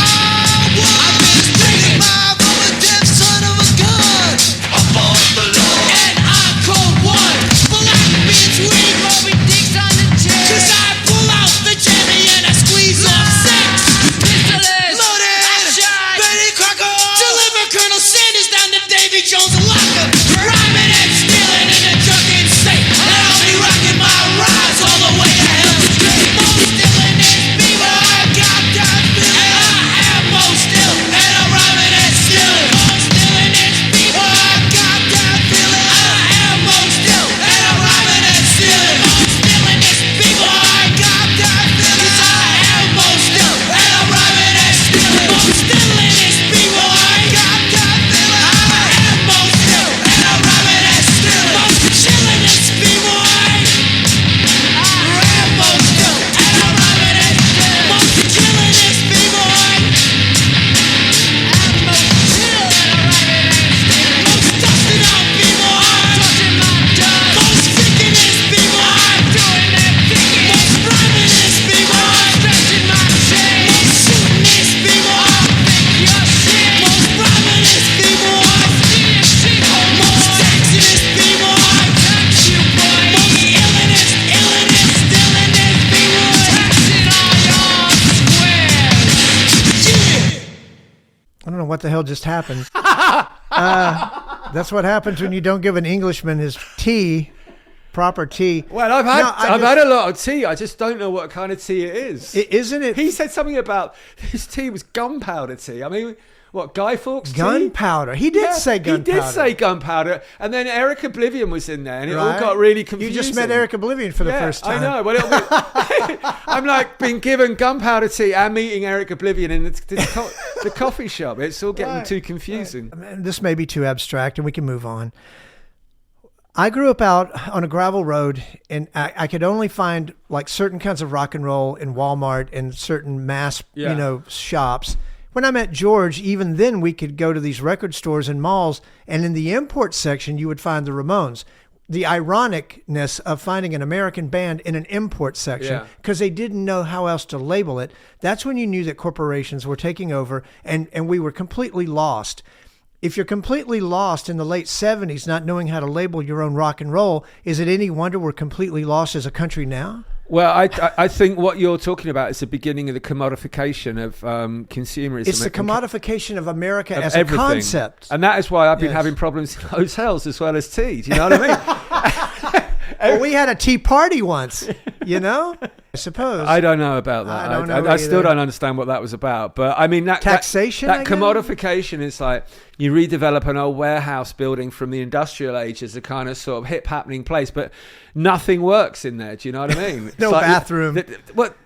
I've been thinking my mama deaf son of a gun. Above the law. And I'm cold one. Black beans, weed, Moby Dick's on the chair. 'Cause I pull out the jammy and I squeeze off 6 pistols. Loaded. I shot. Betty Crocker. Deliver Colonel Sanders down to Davy Jones and locker. Rhyming and stealing in the drunken state. And I'll be rocking my rides all the way to hell straight. Most stealing is people. I got that feeling. And I am most ill and I'm rhyming and stealing. Most stealing is people. I got that feeling. I am most ill and I'm rhyming and stealing. Most stealing is people. I got that feeling. 'Cause I am most ill and I'm rhyming and stealing. Most stealing is people. I got that feeling. I am most ill and I'm rhyming and stealing. Most chilling is people. I am most ill and I'm rhyming and stealing. Most killing is people. I am most chill and I'm rhyming and stealing. Most dusting out people. I'm touching my dust. Most thinking is people. I'm doing that thinking. Most rhyming is people. I'm stretching my chain. Most shooting is people. I think you're shit. Most rhyming is people. I see your shit. Most taxing is people. I tax you, boy. Most illin is stealing is people. Taxing all your squares. Yeah. I don't know what the hell just happened. That's what happens when you don't give an Englishman his tea, proper tea. Well, I've had a lot of tea. I just don't know what kind of tea it is. Isn't it? He said something about his tea was gunpowder tea. I mean, what, Guy Fawkes tea? Gunpowder. He did say gunpowder. He did say gunpowder. And then Eric Oblivion was in there, and it all Right. got really confusing. You just met Eric Oblivion for the first time. I know. Well, I'm like being given gunpowder tea and meeting Eric Oblivion in the coffee shop. It's all getting too confusing. Right. This may be too abstract, and we can move on. I grew up out on a gravel road, and I could only find like certain kinds of rock and roll in Walmart and certain mass, shops. When I met George, even then we could go to these record stores and malls, and in the import section, you would find the Ramones. The ironicness of finding an American band in an import section because they didn't know how else to label it. That's when you knew that corporations were taking over, and we were completely lost. If you're completely lost in the late 70s, not knowing how to label your own rock and roll, is it any wonder we're completely lost as a country now? Well, I think what you're talking about is the beginning of the commodification of consumerism. It's the commodification of America of as everything. a concept. And that is why I've been having problems in hotels as well as tea. Do you know what I mean? Well, we had a tea party once, I suppose. I don't know about that. I don't know I still don't understand what that was about. But I mean, taxation. That commodification is like you redevelop an old warehouse building from the industrial age as a kind of sort of hip happening place, but nothing works in there. Do you know what I mean? No bathroom.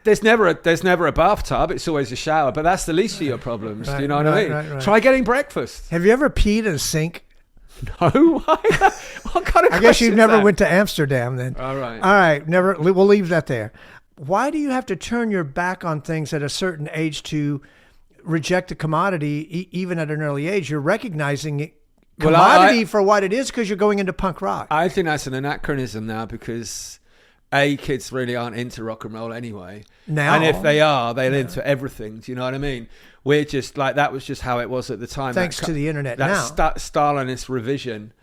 There's never a bathtub. It's always a shower. But that's the least of your problems. Do you know what I mean? Right. Try getting breakfast. Have you ever peed in a sink? No. What kind of? I guess you question is never that? went to Amsterdam then. All right. All right. Never. We'll leave that there. Why do you have to turn your back on things at a certain age to reject a commodity, even at an early age? You're recognizing it, commodity for what it is because you're going into punk rock. I think that's an anachronism now because kids really aren't into rock and roll anyway. Now. And if they are, they're into everything. Do you know what I mean? We're just like, that was just how it was at the time. Thanks to the internet now. That Stalinist revision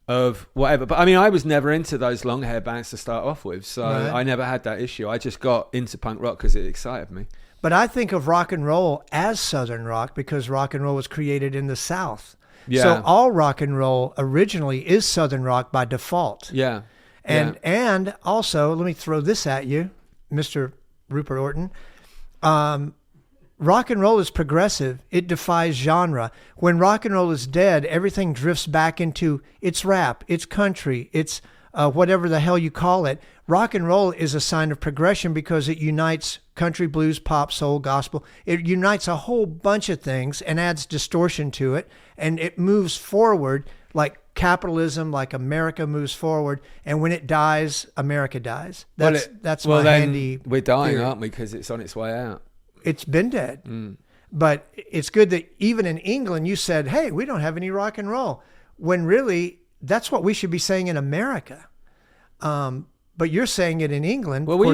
of whatever. But I mean, I was never into those long hair bands to start off with. So I never had that issue. I just got into punk rock because it excited me. But I think of rock and roll as Southern rock because rock and roll was created in the South. Yeah. So all rock and roll originally is Southern rock by default. Yeah. And also, let me throw this at you, Mr. Rupert Orton. Rock and roll is progressive. It defies genre. When rock and roll is dead, everything drifts back into it's rap, it's country, it's whatever the hell you call it. Rock and roll is a sign of progression because it unites country, blues, pop, soul, gospel. It unites a whole bunch of things and adds distortion to it. And it moves forward like capitalism, like America moves forward. And when it dies, America dies. That's my handy we're dying, theory. aren't we? Because it's on its way out. It's been dead. But it's good that even in England, you said, hey, we don't have any rock and roll. When really, that's what we should be saying in America. But you're saying it in England. Well, we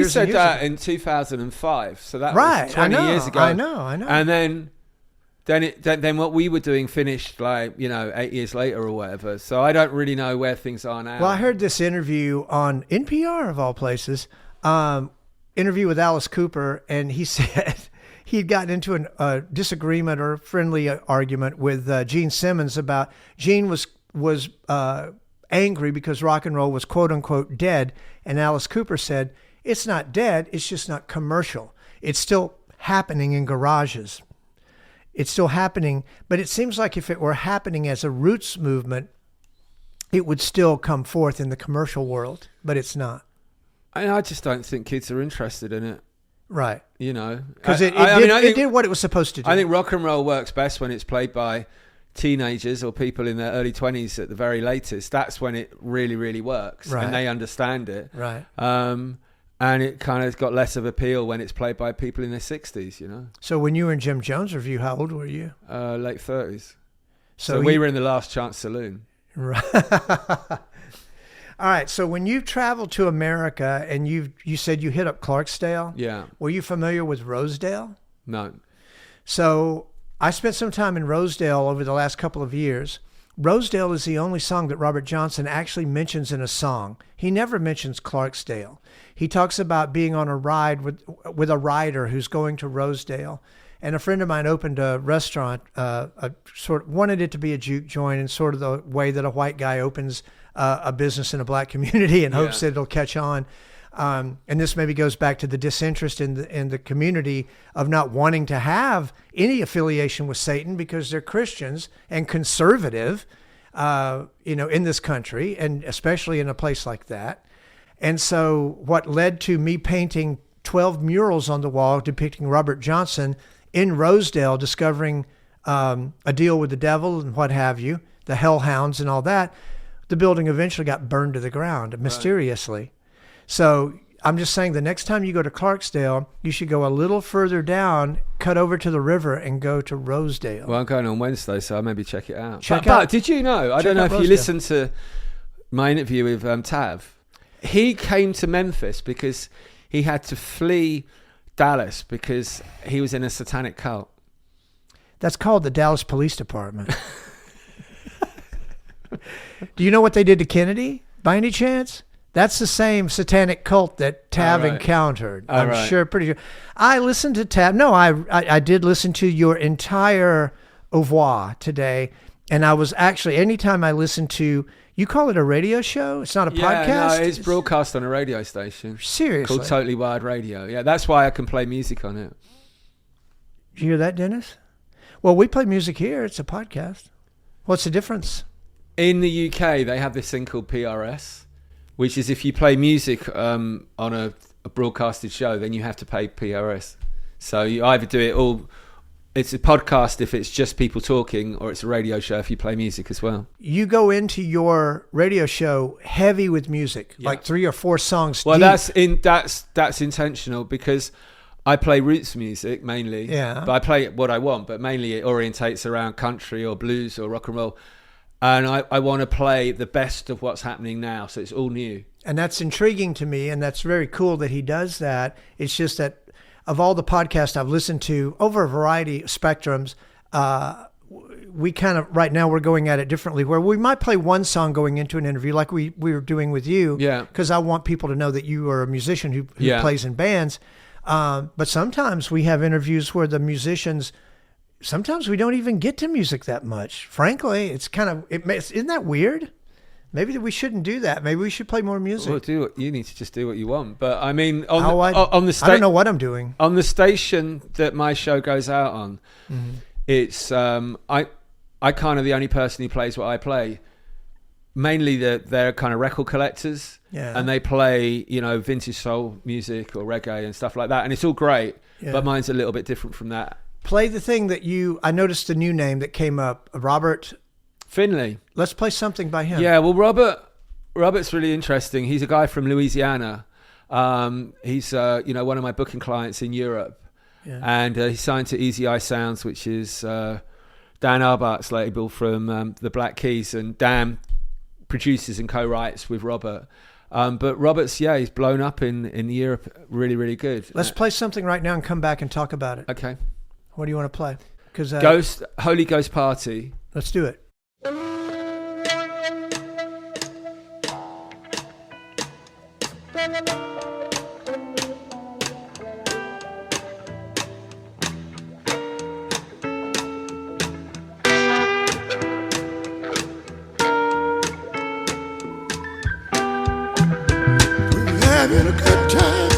said that in 2005. So that was 20 years ago. I know. And then what we were doing finished 8 years later or whatever. So I don't really know where things are now. Well, I heard this interview on NPR of all places, interview with Alice Cooper, and he said he'd gotten into a disagreement or friendly argument with Gene Simmons about Gene was angry because rock and roll was quote unquote dead, and Alice Cooper said it's not dead, it's just not commercial. It's still happening in garages. It's still happening, but it seems like if it were happening as a roots movement, it would still come forth in the commercial world, but it's not. I just don't think kids are interested in it. Right. Because it did what it was supposed to do. I think rock and roll works best when it's played by teenagers or people in their early 20s at the very latest. That's when it really, really works. Right. And they understand it. Right. And it kind of got less of appeal when it's played by people in their 60s, So when you were in Jim Jones Revue, how old were you? Late 30s. So we were in the Last Chance Saloon. Right. All right. So when you traveled to America and you said you hit up Clarksdale. Yeah. Were you familiar with Rosedale? No. So I spent some time in Rosedale over the last couple of years. Rosedale is the only song that Robert Johnson actually mentions in a song. He never mentions Clarksdale. He talks about being on a ride with a rider who's going to Rosedale. And a friend of mine opened a restaurant, wanted it to be a juke joint in sort of the way that a white guy opens a business in a black community and hopes that it'll catch on. And this maybe goes back to the disinterest in the community of not wanting to have any affiliation with Satan because they're Christians and conservative, in this country, and especially in a place like that. And so what led to me painting 12 murals on the wall depicting Robert Johnson in Rosedale, discovering a deal with the devil and what have you, the hellhounds and all that, the building eventually got burned to the ground mysteriously. Right. So I'm just saying the next time you go to Clarksdale, you should go a little further down, cut over to the river, and go to Rosedale. Well, I'm going on Wednesday, so I'll maybe check it out. But did you know, I don't know if you listened to my interview with Tav, he came to Memphis because he had to flee Dallas because he was in a satanic cult. That's called the Dallas Police Department. Do you know what they did to Kennedy, by any chance? That's the same satanic cult that Tav encountered. I'm pretty sure. I listened to Tav. No, I did listen to your entire au revoir today. And I was actually, anytime I listen to, you call it a radio show? It's not a podcast? No, it's broadcast on a radio station. Seriously? Called Totally Wired Radio. Yeah, that's why I can play music on it. Did you hear that, Dennis? Well, we play music here. It's a podcast. What's the difference? In the UK, they have this thing called PRS, which is if you play music on a broadcasted show, then you have to pay PRS. So you either do it all, it's a podcast if it's just people talking, or it's a radio show if you play music as well. You go into your radio show heavy with music, like 3 or 4 songs Well, deep. that's intentional because I play roots music mainly. Yeah. But I play what I want, but mainly it orientates around country or blues or rock and roll. And I want to play the best of what's happening now, so it's all new. And that's intriguing to me, and that's very cool that he does that. It's just that of all the podcasts I've listened to over a variety of spectrums, we kind of, right now we're going at it differently, where we might play one song going into an interview like we were doing with you, because I want people to know that you are a musician who plays in bands. But sometimes we have interviews where the musicians sometimes we don't even get to music that much. Frankly, isn't that weird? Maybe we shouldn't do that. Maybe we should play more music. Well, you need to just do what you want. But I mean, on the I don't know what I'm doing. On the station that my show goes out on, it's I kind of the only person who plays what I play. Mainly they're kind of record collectors, and they play vintage soul music or reggae and stuff like that, and it's all great. Yeah. But mine's a little bit different from that. Play the thing that I noticed the new name that came up, Robert Finley. Let's play something by him. Yeah, well, Robert's really interesting. He's a guy from Louisiana. He's one of my booking clients in Europe, and he's signed to Easy Eye Sounds, which is Dan Arbart's label from the Black Keys, and Dan produces and co-writes with Robert. But Robert's he's blown up in Europe, really, really good. Let's play something right now and come back and talk about it. Okay. What do you want to play? Because Holy Ghost Party. Let's do it. Having a good time.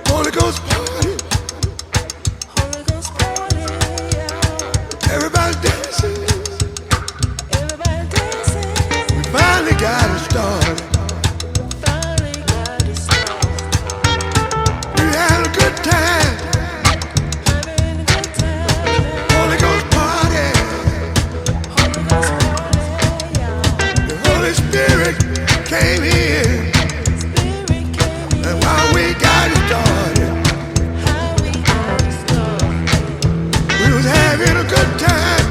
Holy Ghost party. Everybody's dancing. We finally got it started. We had a good time. Holy Ghost party. The Holy Spirit came in, and while we got it started, we was having a good time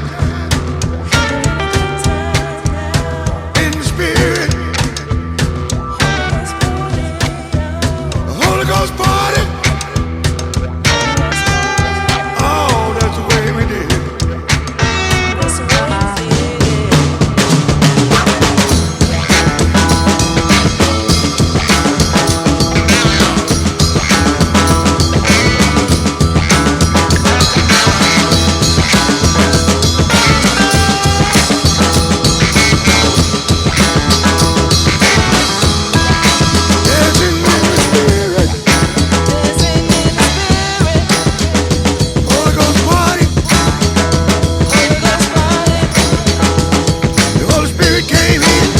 in the Spirit. The Holy Ghost party. Oh, that's the way we did it. Dancing in the Spirit. Holy Ghost party. The Holy Spirit came in.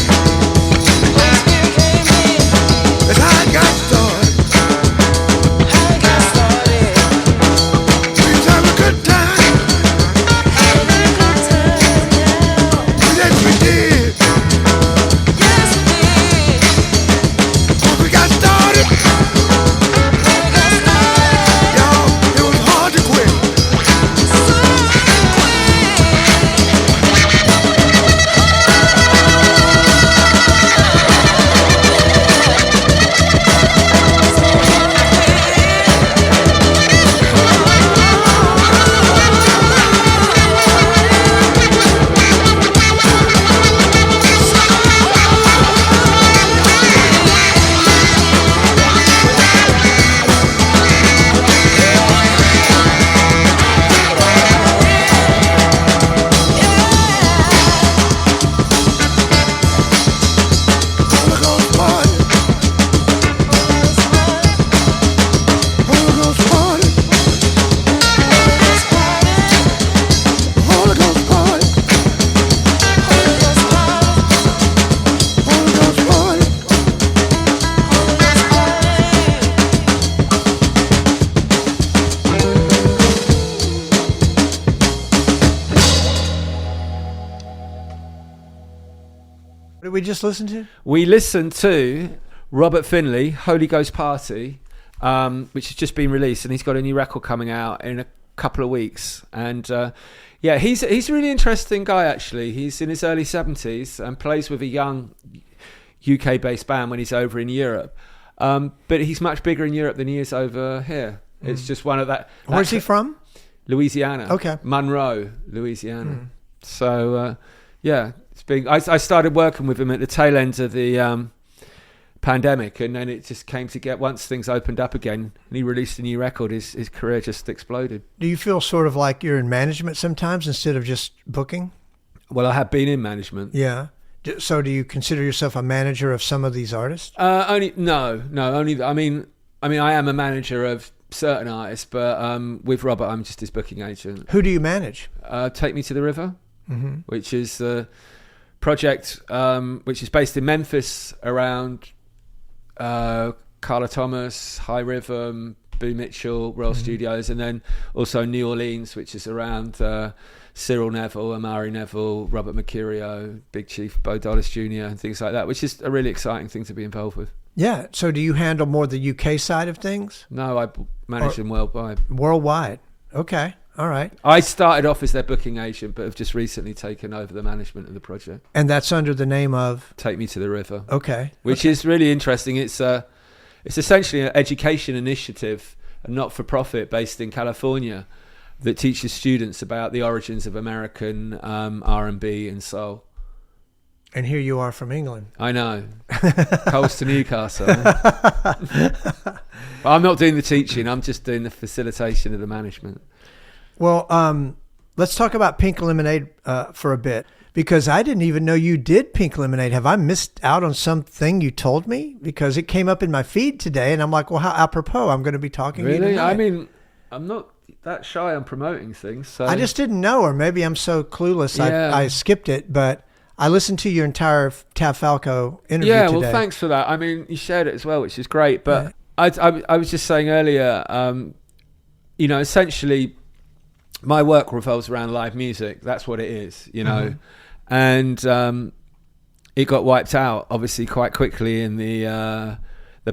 That's how it got started. We was having a good time. Yes, we did. Once we got started, y'all, it was hard to quit. Holy Ghost party. Holy Ghost party. Holy Ghost party. Holy Ghost party. What did we just listen to? We listened to Robert Finley, Holy Ghost Party, which has just been released, and he's got a new record coming out in a couple of weeks. And he's a really interesting guy, actually. He's in his early 70s and plays with a young UK-based band when he's over in Europe. But he's much bigger in Europe than he is over here. It's just one of that. Where's he from? Louisiana. Okay. Monroe, Louisiana. So, it's been. I started working with him at the tail end of the pandemic, and then it just came to get, once things opened up again and he released a new record, his career just exploded. Do you feel sort of like you're in management sometimes instead of just booking? Well, I have been in management. Yeah. So do you consider yourself a manager of some of these artists? Only I mean I am a manager of certain artists, but with Robert I'm just his booking agent. Who do you manage? Take Me to the River, which is the project which is based in Memphis around Carla Thomas, High Rhythm, Boo Mitchell, Royal Studios, and then also New Orleans, which is around Cyril Neville, Amari Neville, Robert Mercurio, Big Chief, Bo Dallas Jr., and things like that, which is a really exciting thing to be involved with. Yeah. So do you handle more the UK side of things? No, I manage them worldwide. Worldwide. Okay. All right. I started off as their booking agent, but have just recently taken over the management of the project. And that's under the name of? Take Me to the River. Okay. Which is really interesting. It's essentially an education initiative, a not-for-profit based in California, that teaches students about the origins of American R&B and soul. And here you are from England. I know. Coast to Newcastle. But I'm not doing the teaching. I'm just doing the facilitation of the management. Well, let's talk about Pink Lemonade for a bit, because I didn't even know you did Pink Lemonade. Have I missed out on something you told me? Because it came up in my feed today, and I'm like, well, how apropos, I'm going to be talking to you Really? tonight. I mean, I'm not that shy on promoting things. So I just didn't know, or maybe I'm so clueless Yeah. I skipped it, but I listened to your entire Tav Falco interview yeah, today. well, thanks for that. I mean, you shared it as well, which is great. But I was just saying earlier, essentially, my work revolves around live music. That's what it is, and it got wiped out obviously quite quickly in the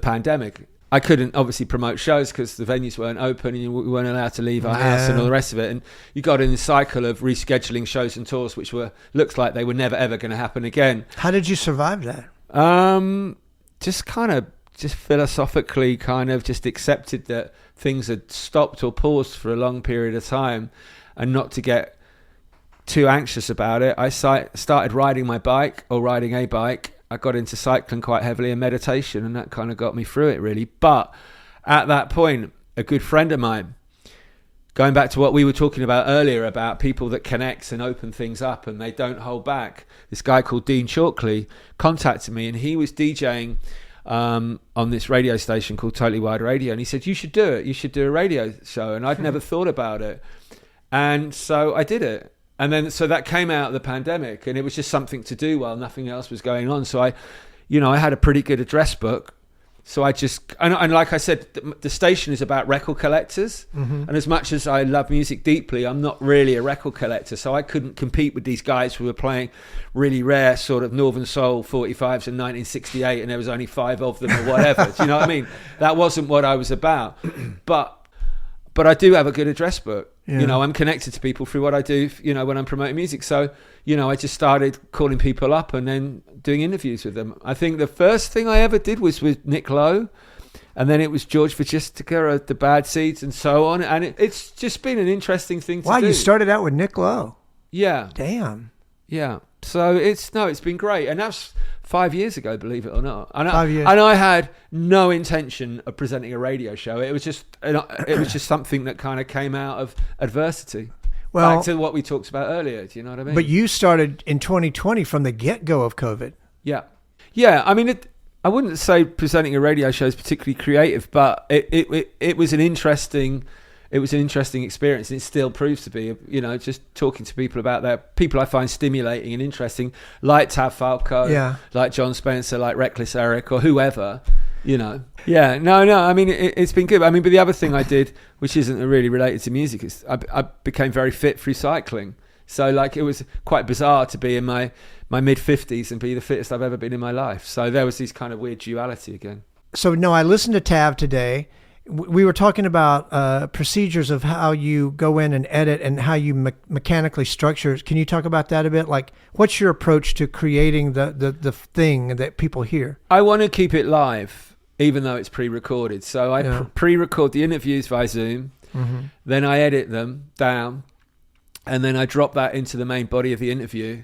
pandemic. I couldn't obviously promote shows because the venues weren't open and we weren't allowed to leave our house and all the rest of it. And you got in the cycle of rescheduling shows and tours, which looked like they were never ever going to happen again. How did you survive that? Just philosophically just accepted that things had stopped or paused for a long period of time, and not to get too anxious about it. I started riding my bike, or riding a bike. I got into cycling quite heavily and meditation, and that kind of got me through it, really. But at that point, a good friend of mine, going back to what we were talking about earlier about people that connect and open things up and they don't hold back, this guy called Dean Chalkley contacted me, and he was DJing on this radio station called Totally Wired Radio, and he said, you should do it. You should do a radio show. And I'd never thought about it. And so I did it. And then, so that came out of the pandemic, and it was just something to do while nothing else was going on. So I had a pretty good address book. So I just, and like I said, the station is about record collectors. Mm-hmm. And as much as I love music deeply, I'm not really a record collector. So I couldn't compete with these guys who were playing really rare sort of Northern Soul 45s in 1968, and there was only 5 of them or whatever. Do you know what I mean? That wasn't what I was about. But I do have a good address book. Yeah. I'm connected to people through what I do, when I'm promoting music. So, I just started calling people up and then doing interviews with them. I think the first thing I ever did was with Nick Lowe, and then it was George Vajistica, The Bad Seeds, and so on. And it's just been an interesting thing to do. Wow, you started out with Nick Lowe. Yeah. Damn. Yeah. So it's been great. And that's 5 years ago, believe it or not. And 5 years. And I had no intention of presenting a radio show. It was just something that kind of came out of adversity. Well, back to what we talked about earlier. Do you know what I mean? But you started in 2020 from the get-go of COVID. Yeah. Yeah. I mean, I wouldn't say presenting a radio show is particularly creative, but it was an interesting experience, and it still proves to be, just talking to people about that, people I find stimulating and interesting, like Tav Falco, like John Spencer, like Reckless Eric, or whoever, Yeah, no, I mean, it's been good. I mean, but the other thing I did, which isn't really related to music, is I became very fit through cycling. So, it was quite bizarre to be in my mid-50s and be the fittest I've ever been in my life. So there was this kind of weird duality again. So, no, I listened to Tav today. We were talking about procedures of how you go in and edit and how you mechanically structure. Can you talk about that a bit? What's your approach to creating the thing that people hear? I want to keep it live, even though it's pre-recorded. So I pre-record the interviews via Zoom, then I edit them down, and then I drop that into the main body of the interview,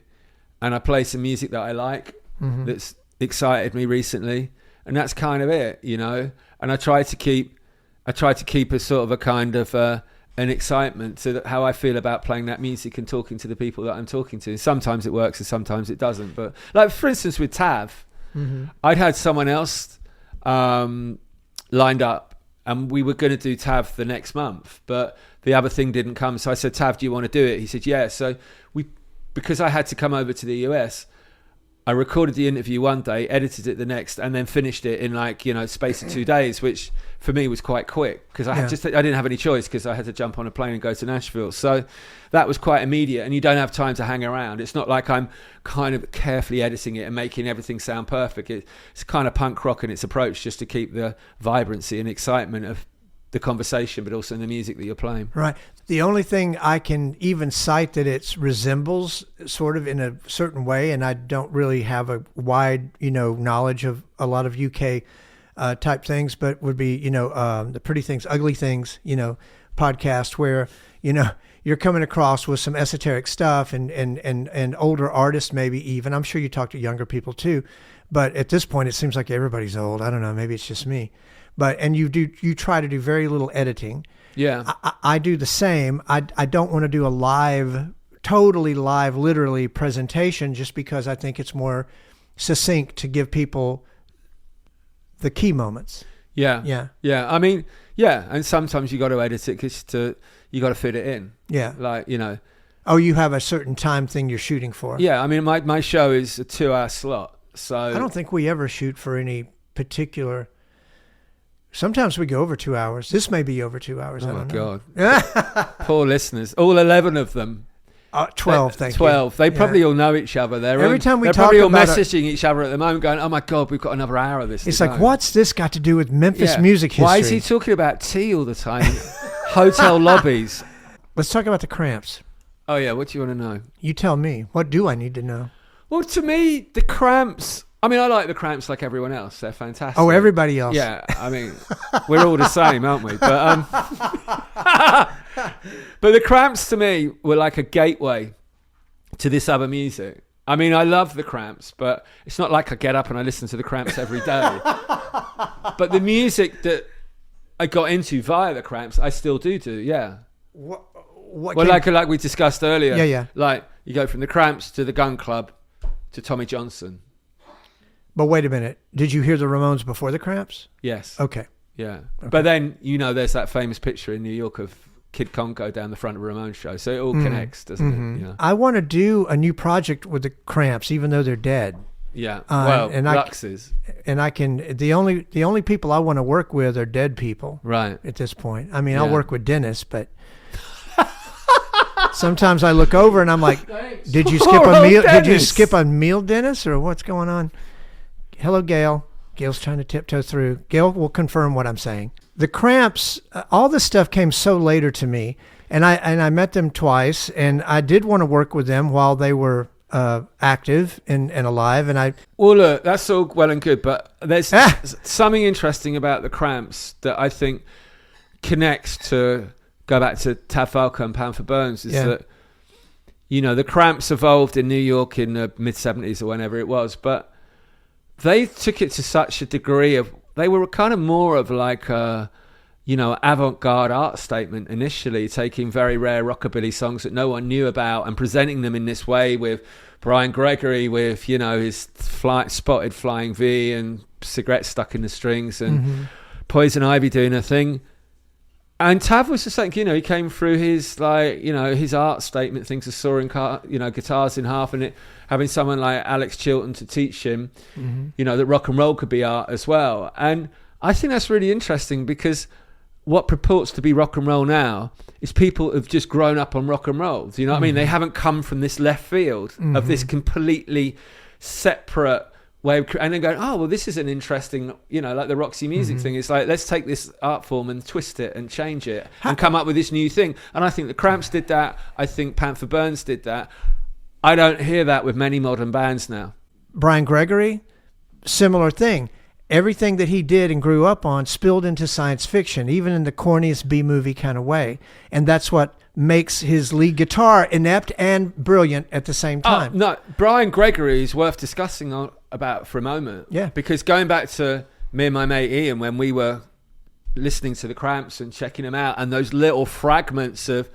and I play some music that I like, that's excited me recently. and that's kind of it, you know. And I try to keep a sort of a kind of an excitement to how I feel about playing that music and talking to the people that I'm talking to. Sometimes it works and sometimes it doesn't. But like, for instance, with Tav, I'd had someone else lined up, and we were going to do Tav the next month, but the other thing didn't come. So I said, Tav, do you want to do it? He said, yeah. So because I had to come over to the US, I recorded the interview one day, edited it the next, and then finished it in like, you know, space of 2 days, which for me was quite quick because I didn't have any choice because I had to jump on a plane and go to Nashville. So that was quite immediate, and you don't have time to hang around. It's not like I'm kind of carefully editing it and making everything sound perfect. It's kind of punk rock in its approach, just to keep the vibrancy and excitement of the conversation, but also in the music that you're playing. Right. The only thing I can even cite that it resembles sort of in a certain way, and I don't really have a wide, you know, knowledge of a lot of UK type things, but would be, you know, the Pretty Things, Ugly Things, you know, podcast where, you know, you're coming across with some esoteric stuff and older artists maybe even. I'm sure you talk to younger people too, but at this point it seems like everybody's old. I don't know, maybe it's just me. And you try to do very little editing. Yeah. I do the same. I don't want to do a totally live, literally presentation just because I think it's more succinct to give people the key moments. Yeah. Yeah. Yeah. I mean, yeah. And sometimes you got to edit it because you got to fit it in. Yeah. Like, you know. Oh, you have a certain time thing you're shooting for. Yeah. I mean, my show is a 2-hour slot. So I don't think we ever shoot for any particular. Sometimes we go over 2 hours. This may be over 2 hours. Oh, I don't know. God. Poor listeners. All 11 of them. 12, thank 12. They probably all know each other. Every time we they're talk probably all about messaging each other at the moment going, oh, my God, we've got another hour of this. It's like, what's this got to do with Memphis music history? Why is he talking about tea all the time in hotel lobbies? Let's talk about the Cramps. Oh, yeah. What do you want to know? You tell me. What do I need to know? Well, to me, the Cramps... I mean, I like the Cramps like everyone else. They're fantastic. Oh, everybody else. Yeah, I mean, we're all the same, aren't we? But but the Cramps to me were like a gateway to this other music. I mean, I love the Cramps, but it's not like I get up and I listen to the Cramps every day. But the music I got into via the Cramps, I still do, yeah. What well, like we discussed earlier. Yeah. Like, you go from the Cramps to the Gun Club to Tommy Johnson. But wait a minute. Did you hear the Ramones before the Cramps? Yes. Okay. Yeah. Okay. But then, you know, there's that famous picture in New York of Kid Congo down the front of a Ramones show. So it all connects, doesn't it? You know? I want to do a new project with the Cramps, even though they're dead. Yeah. Well, Lux is. And I can, the only people I want to work with are dead people. Right. At this point. I mean, I'll work with Dennis, but sometimes I look over and I'm like, did you skip a meal? Dennis. Did you skip a meal, Dennis? Or what's going on? Hello, Gail. Gail's trying to tiptoe through. Gail will confirm what I'm saying. The Cramps, all this stuff came so later to me, and I met them twice, and I did want to work with them while they were active and alive. And well, look, that's all well and good, but there's something interesting about the Cramps that I think connects to go back to Tav Falco and Pound for Bones. Is that, you know, the Cramps evolved in New York in the mid '70s or whenever it was, but they took it to such a degree of, they were kind of more of like a, you know, avant-garde art statement initially, taking very rare rockabilly songs that no one knew about and presenting them in this way with Brian Gregory with, you know, his spotted flying V and cigarettes stuck in the strings and Poison Ivy doing a thing. And Tav was just like, you know, he came through his, like, you know, his art statement things of sawing, guitars in half and having someone like Alex Chilton to teach him, you know, that rock and roll could be art as well. And I think that's really interesting because what purports to be rock and roll now is people who've just grown up on rock and roll. Do you know what I mean? They haven't come from this left field of this completely separate way of, and then going, oh, well, this is an interesting, you know, like the Roxy Music thing. It's like, let's take this art form and twist it and change it and come up with this new thing. And I think the Cramps did that. I think Panther Burns did that. I don't hear that with many modern bands now. Brian Gregory, similar thing. Everything that he did and grew up on spilled into science fiction, even in the corniest B-movie kind of way. And that's what makes his lead guitar inept and brilliant at the same time. No, Brian Gregory is worth discussing about for a moment. Yeah. Because going back to me and my mate Ian, when we were listening to the Cramps and checking them out, and those little fragments of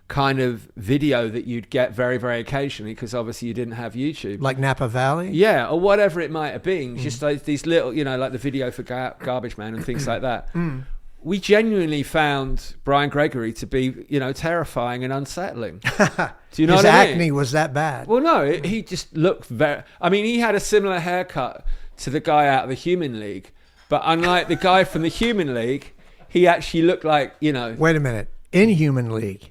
kind of video that you'd get very, very occasionally, because obviously you didn't have YouTube. Like Napa Valley? Yeah, or whatever it might have been. Just these little, like the video for Garbage Man and things like that. We genuinely found Brian Gregory to be, terrifying and unsettling. Do you know His what I mean? acne was that bad? Well, no, he just looked he had a similar haircut to the guy out of the Human League, but unlike the guy from the Human League, he actually looked like, Wait a minute. Inhuman League.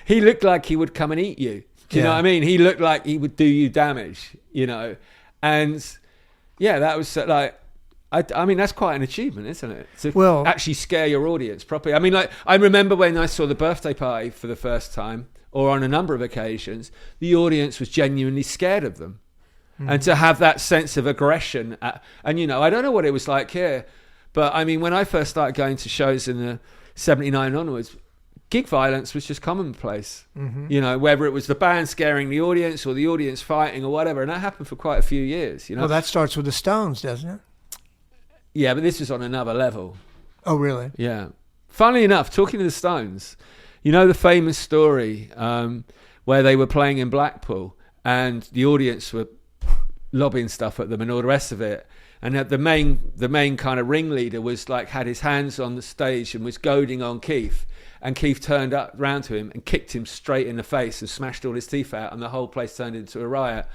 he looked like he would come and eat you. Do you know what I mean? He looked like he would do you damage, and that was like, I mean, that's quite an achievement, isn't it? To actually scare your audience properly. I mean, like, I remember when I saw the Birthday Party for the first time, or on a number of occasions, the audience was genuinely scared of them. And to have that sense of aggression. And, I don't know what it was like here, but I mean, when I first started going to shows in the 79 onwards, gig violence was just commonplace. Whether it was the band scaring the audience or the audience fighting or whatever. And that happened for quite a few years, Well, that starts with the Stones, doesn't it? Yeah, but this was on another level. Oh, really? Yeah. Funnily enough, talking to the Stones, the famous story where they were playing in Blackpool and the audience were lobbing stuff at them and all the rest of it. And the main kind of ringleader was like, had his hands on the stage and was goading on Keith. And Keith turned up round to him and kicked him straight in the face and smashed all his teeth out, and the whole place turned into a riot.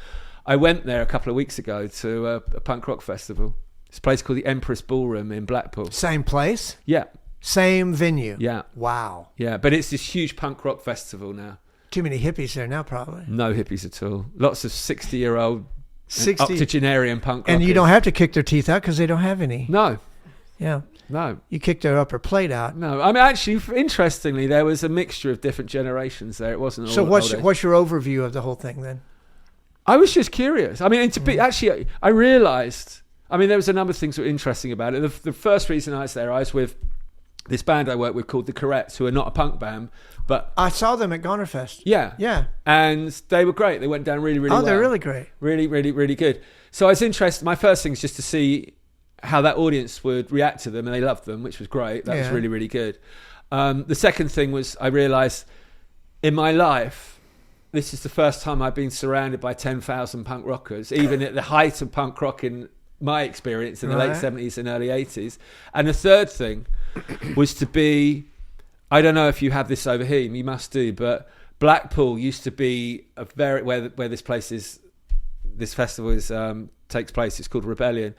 I went there a couple of weeks ago to a punk rock festival. It's a place called the Empress Ballroom in Blackpool. Same place? Yeah. Same venue? Yeah. Wow. Yeah, but it's this huge punk rock festival now. Too many hippies there now, probably. No hippies at all. Lots of 60-year-old octogenarian punk rockers. And you don't have to kick their teeth out because they don't have any. No. Yeah. No. You kick their upper plate out. No. I mean, actually, interestingly, there was a mixture of different generations there. It wasn't all. So what's your overview of the whole thing then? I was just curious. I mean, actually, I realised... I mean, there was a number of things that were interesting about it. The first reason I was there, I was with this band I work with called the Corettes, who are not a punk band, but... I saw them at Gonerfest. Yeah. Yeah. And they were great. They went down really, really well. Oh, they're really great. Really, really, really good. So I was interested. My first thing is just to see how that audience would react to them, and they loved them, which was great. That was really, really good. The second thing was I realised in my life, this is the first time I've been surrounded by 10,000 punk rockers, even at the height of punk rock in my experience in the late 70s and early 80s. And the third thing was to be, I don't know if you have this over here, you must do, but Blackpool used to be a very, where this festival takes place, it's called Rebellion.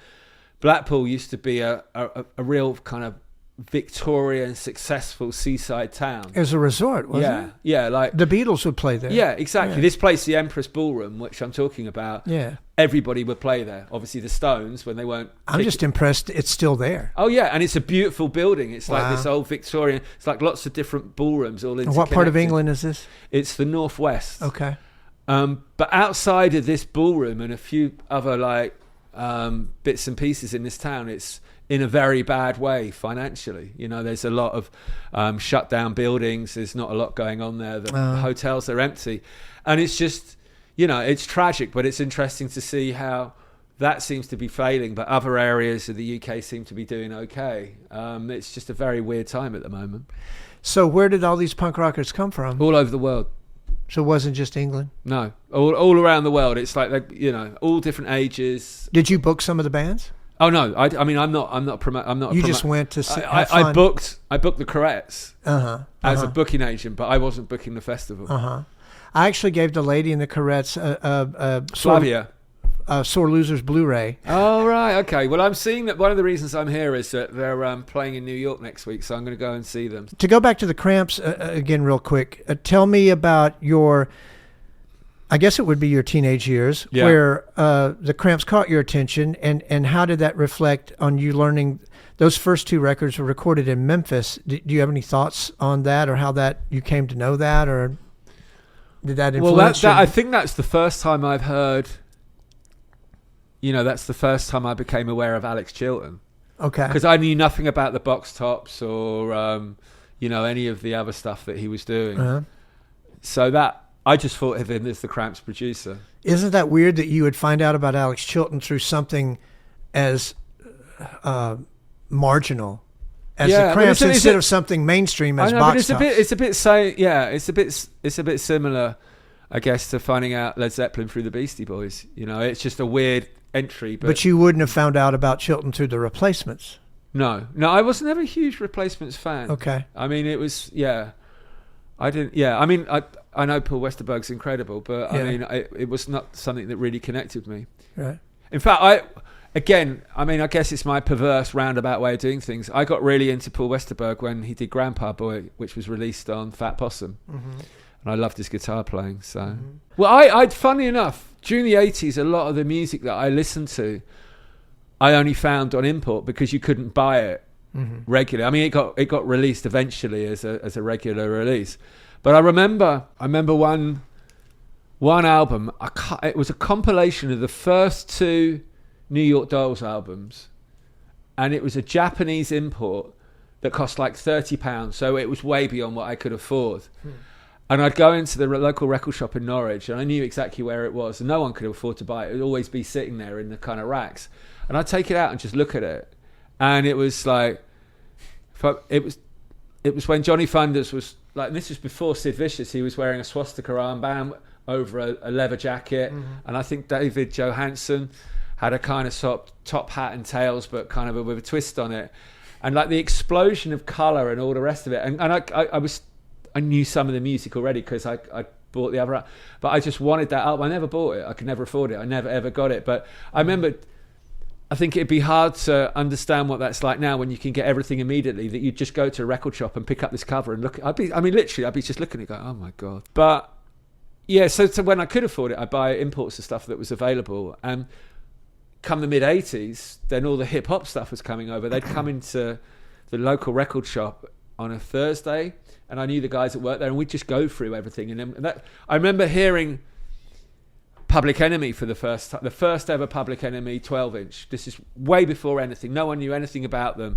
Blackpool used to be a real kind of Victorian, successful seaside town. It was a resort, wasn't it? Yeah, like the Beatles would play there. Yeah, exactly. Yeah. This place, the Empress Ballroom, which I'm talking about. Yeah, everybody would play there. Obviously, the Stones when they weren't. I'm just impressed it's still there. Oh yeah, and it's a beautiful building. It's like this old Victorian. It's like lots of different ballrooms all interconnected. What part of England is this? It's the northwest. Okay. But outside of this ballroom and a few other bits and pieces in this town, it's in a very bad way financially. There's a lot of shut down buildings. There's not a lot going on there. The hotels are empty. And it's just, it's tragic, but it's interesting to see how that seems to be failing, but other areas of the UK seem to be doing okay. It's just a very weird time at the moment. So where did all these punk rockers come from? All over the world. So it wasn't just England? No, all around the world. It's like, all different ages. Did you book some of the bands? Oh no! I mean, I'm not. You just went to. I booked the Corettes as a booking agent, but I wasn't booking the festival. I actually gave the lady in the Corettes Flavia Sore Losers Blu-ray. Oh right, okay. Well, I'm seeing that one of the reasons I'm here is that they're playing in New York next week, so I'm going to go and see them. To go back to the Cramps again, real quick. Tell me about your. I guess it would be your teenage years where the Cramps caught your attention, and how did that reflect on you learning? Those first two records were recorded in Memphis. Do you have any thoughts on that, or how that you came to know that, or did that influence you? I think that's the first time I've heard. That's the first time I became aware of Alex Chilton. Okay. Because I knew nothing about the Box Tops or any of the other stuff that he was doing. So that. I just thought of him as the Cramps producer. Isn't that weird that you would find out about Alex Chilton through something as marginal as Yeah, the but Cramps it's instead of something mainstream as I know, box but tops. it's a bit similar, I guess, to finding out Led Zeppelin through the Beastie Boys. You know, it's just a weird entry. But you wouldn't have found out about Chilton through the Replacements. No, I was never a huge Replacements fan. Okay. I mean, it was, I didn't, I mean, I know Paul Westerberg's incredible, but I mean, it was not something that really connected with me. Right. In fact, I guess it's my perverse roundabout way of doing things. I got really into Paul Westerberg when he did Grandpa Boy, which was released on Fat Possum. Mm-hmm. And I loved his guitar playing. So, well, I funny enough, during the 80s, a lot of the music that I listened to, I only found on import because you couldn't buy it regularly. I mean, it got released eventually as a regular release. But I remember one album. It was a compilation of the first two New York Dolls albums, and it was a Japanese import that cost like £30, so it was way beyond what I could afford. And I'd go into the local record shop in Norwich, and I knew exactly where it was, and no one could afford to buy it. It would always be sitting there in the kind of racks, and I'd take it out and just look at it, and it was like, it was when Johnny Thunders was like, and this was before Sid Vicious. He was wearing a swastika armband over a leather jacket, and I think David Johansen had a kind of top hat and tails, but kind of with a twist on it, and like the explosion of color and all the rest of it. And I knew some of the music already because I bought the other, but I just wanted that album. I never bought it. I could never afford it. I never ever got it. But I remember, I think it'd be hard to understand what that's like now when you can get everything immediately. That you just go to a record shop and pick up this cover and look. I'd be just looking at it, going, oh my god. But yeah, so when I could afford it, I'd buy imports of stuff that was available. And come the mid 80s, then all the hip hop stuff was coming over. They'd come into the local record shop on a Thursday, and I knew the guys that worked there, and we'd just go through everything. And that, I remember hearing Public Enemy for the first time, the first ever Public Enemy 12-inch. This is way before anything. No one knew anything about them.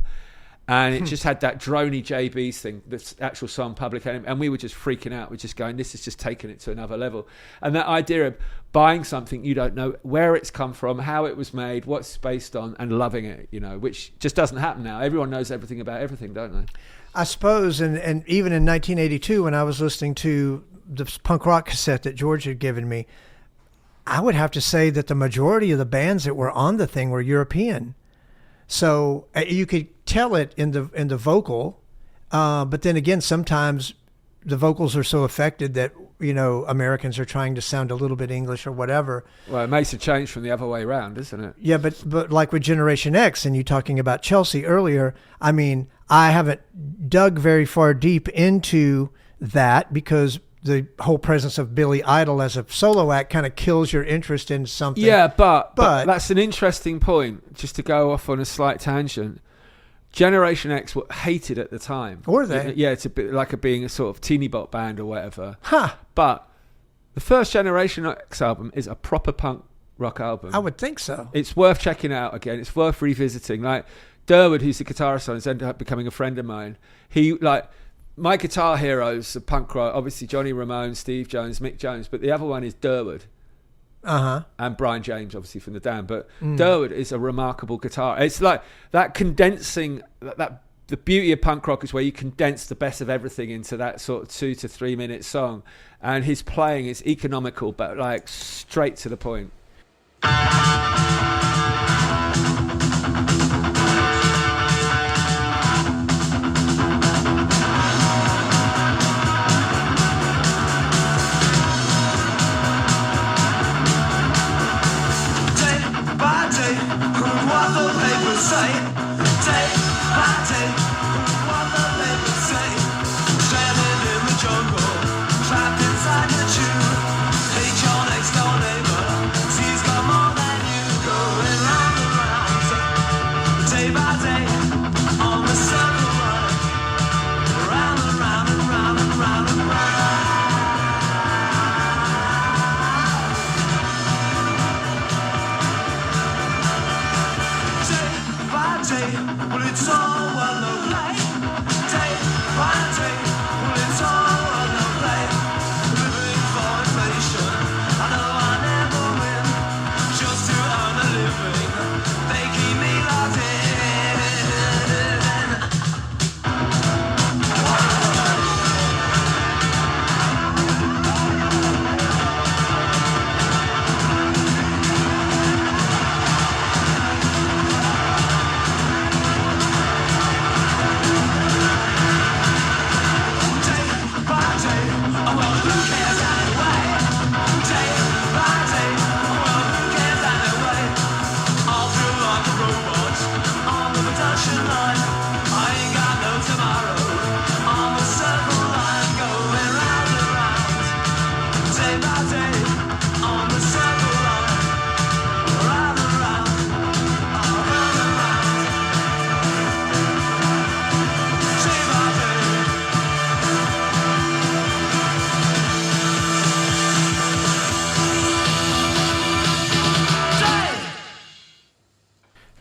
And it just had that droney JB's thing, the actual song Public Enemy. And we were just freaking out. We're just going, this is just taking it to another level. And that idea of buying something you don't know where it's come from, how it was made, what it's based on, and loving it, you know, which just doesn't happen now. Everyone knows everything about everything, don't they? I suppose, and even in 1982, when I was listening to the punk rock cassette that George had given me, I would have to say that the majority of the bands that were on the thing were European. So you could tell it in the vocal, but then again, sometimes the vocals are so affected that, you know, Americans are trying to sound a little bit English or whatever. Well, it makes a change from the other way around, isn't it? Yeah, but like with Generation X, and you talking about Chelsea earlier, I mean, I haven't dug very far deep into that because the whole presence of Billy Idol as a solo act kind of kills your interest in something. Yeah, but that's an interesting point, just to go off on a slight tangent. Generation X were hated at the time. Were they? Yeah, it's a bit like being a sort of teeny bop band or whatever. Huh. But the first Generation X album is a proper punk rock album. I would think so. It's worth checking out again. It's worth revisiting. Like Durwood, who's the guitarist on, has ended up becoming a friend of mine. He, like, my guitar heroes of punk rock, obviously Johnny Ramone, Steve Jones, Mick Jones, but the other one is Durwood. And Brian James, obviously, from the Dam. But Durwood is a remarkable guitar. It's like that condensing, the beauty of punk rock is where you condense the best of everything into that sort of 2 to 3 minute song. And his playing is economical, but like straight to the point.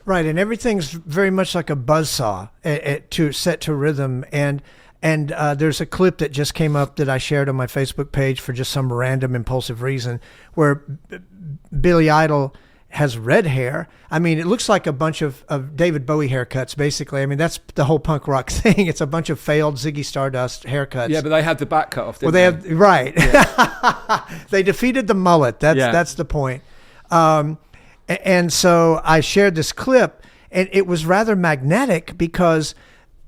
Right, and everything's very much like a buzzsaw set to rhythm. And there's a clip that just came up that I shared on my Facebook page for just some random impulsive reason, where Billy Idol has red hair. I mean, it looks like a bunch of David Bowie haircuts, basically. I mean, that's the whole punk rock thing. It's a bunch of failed Ziggy Stardust haircuts. Yeah, but they had the back cut off, didn't they have, right. Yeah. They defeated the mullet. That's the point. And so I shared this clip, and it was rather magnetic because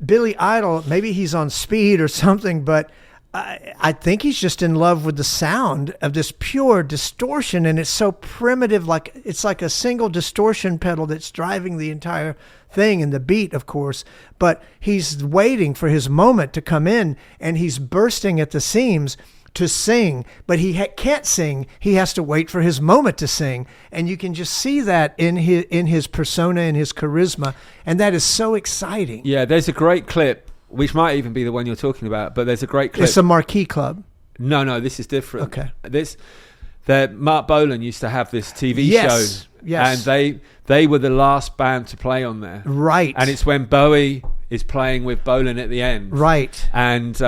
Billy Idol, maybe he's on speed or something, but I think he's just in love with the sound of this pure distortion, and it's so primitive, like it's like a single distortion pedal that's driving the entire thing, and the beat, of course. But he's waiting for his moment to come in, and he's bursting at the seams to sing, but he can't sing. He has to wait for his moment to sing, and you can just see that in his persona and his charisma, and that is so exciting. Yeah, there's a great clip, which might even be the one you're talking about, but there's a great clip. It's a Marquee Club. No, this is different. Okay. Mark Bolan used to have this TV show. Yes. And they were the last band to play on there. Right. And it's when Bowie is playing with Bolan at the end. Right. And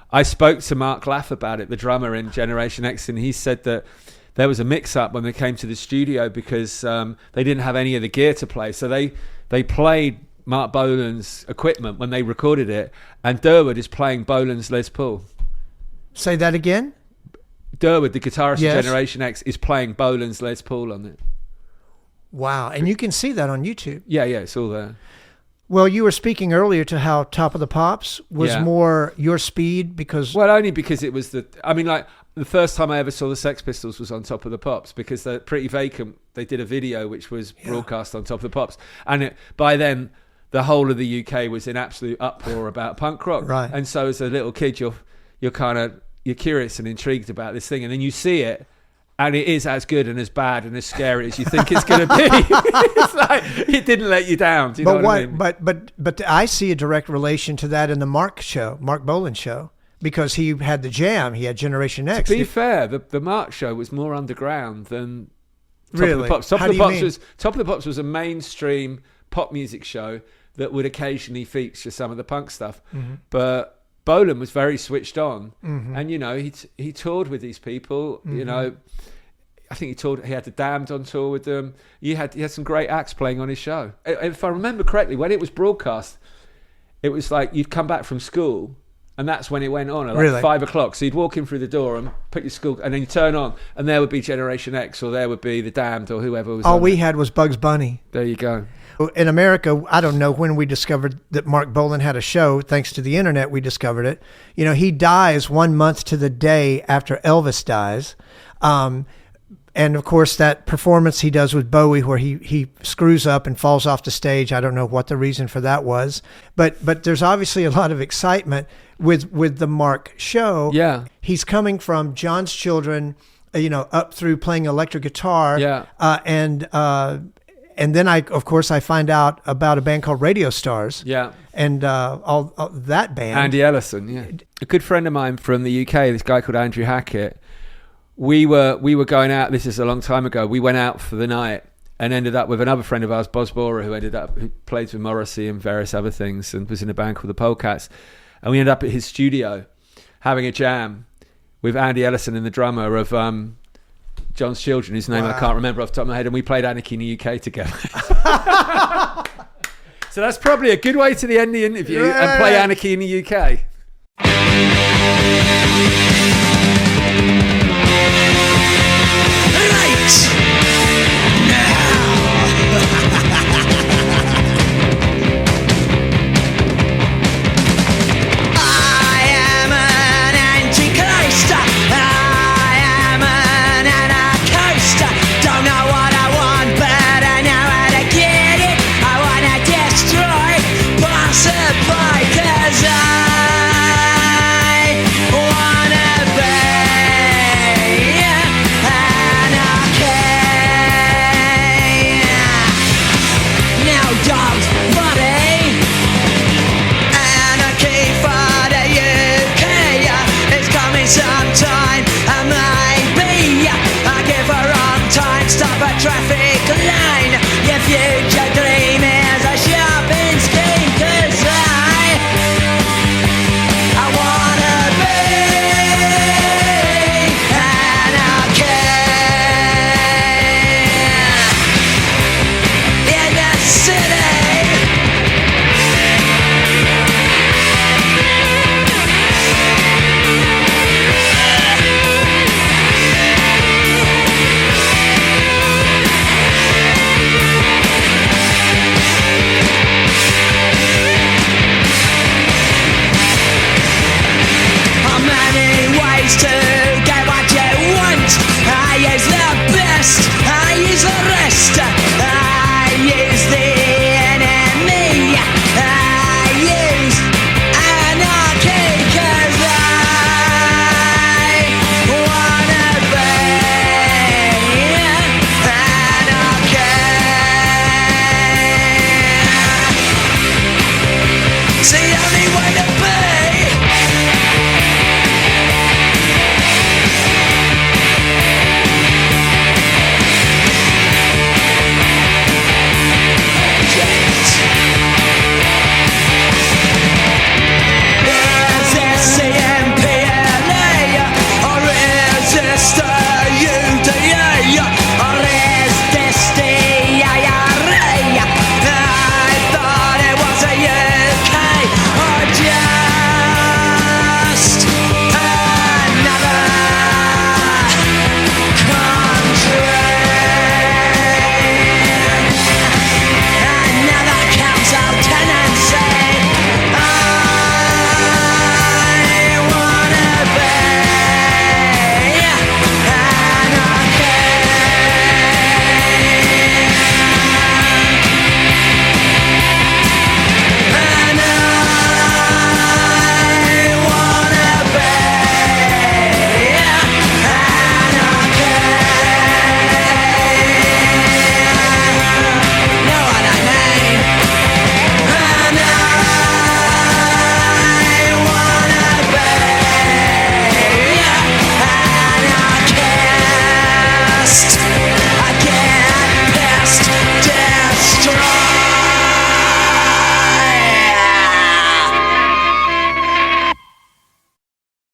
I spoke to Mark Laff about it, the drummer in Generation X, and he said that there was a mix-up when they came to the studio because they didn't have any of the gear to play. So they played Mark Bolan's equipment when they recorded it, and Durwood is playing Bolan's Les Paul. Say that again? Durwood, the guitarist Yes. of Generation X, is playing Bolan's Les Paul on it. Wow. And you can see that on YouTube. Yeah, it's all there. Well, you were speaking earlier to how Top of the Pops was Yeah. more your speed because... Well, only because it was the first time I ever saw the Sex Pistols was on Top of the Pops, because they're Pretty Vacant. They did a video which was broadcast on Top of the Pops. And by then, the whole of the UK was in absolute uproar about punk rock. Right. And so as a little kid, you're curious and intrigued about this thing. And then you see it, and it is as good and as bad and as scary as you think it's going to be. It's like, it didn't let you down. Do you know what I mean? But I see a direct relation to that in the Mark Bolan show, because he had the Jam, he had Generation X. To be fair, the Mark show was more underground than Top Really? of the Pops. Top How of do the you Pops mean? Top of the Pops was a mainstream pop music show that would occasionally feature some of the punk stuff, but Bolan was very switched on, and he toured with these people. I think he had the Damned on tour with them. He had some great acts playing on his show. If I remember correctly, when it was broadcast, it was like you'd come back from school, and that's when it went on at like 5 o'clock. So you'd walk in through the door and put your school, and then you turn on, and there would be Generation X, or there would be the Damned, or whoever was. All on we it. had was Bugs Bunny. There you go. In America, I don't know when we discovered that Mark Bolan had a show. Thanks to the internet, we discovered it. He dies 1 month to the day after Elvis dies. And of course, that performance he does with Bowie, where he screws up and falls off the stage. I don't know what the reason for that was, but there's obviously a lot of excitement with the Mark show. Yeah, he's coming from John's Children, up through playing electric guitar. Yeah, and then I find out about a band called Radio Stars. Yeah, and all that band. Andy Ellison. Yeah, a good friend of mine from the UK. This guy called Andrew Hackett. We were going out. This is a long time ago. We went out for the night and ended up with another friend of ours, Boz Bora, who plays with Morrissey and various other things, and was in a band called the Polecats. And we ended up at his studio having a jam with Andy Ellison and the drummer of John's Children, whose name I can't remember off the top of my head, and we played Anarchy in the UK together. So that's probably a good way to end the interview and play Anarchy in the UK.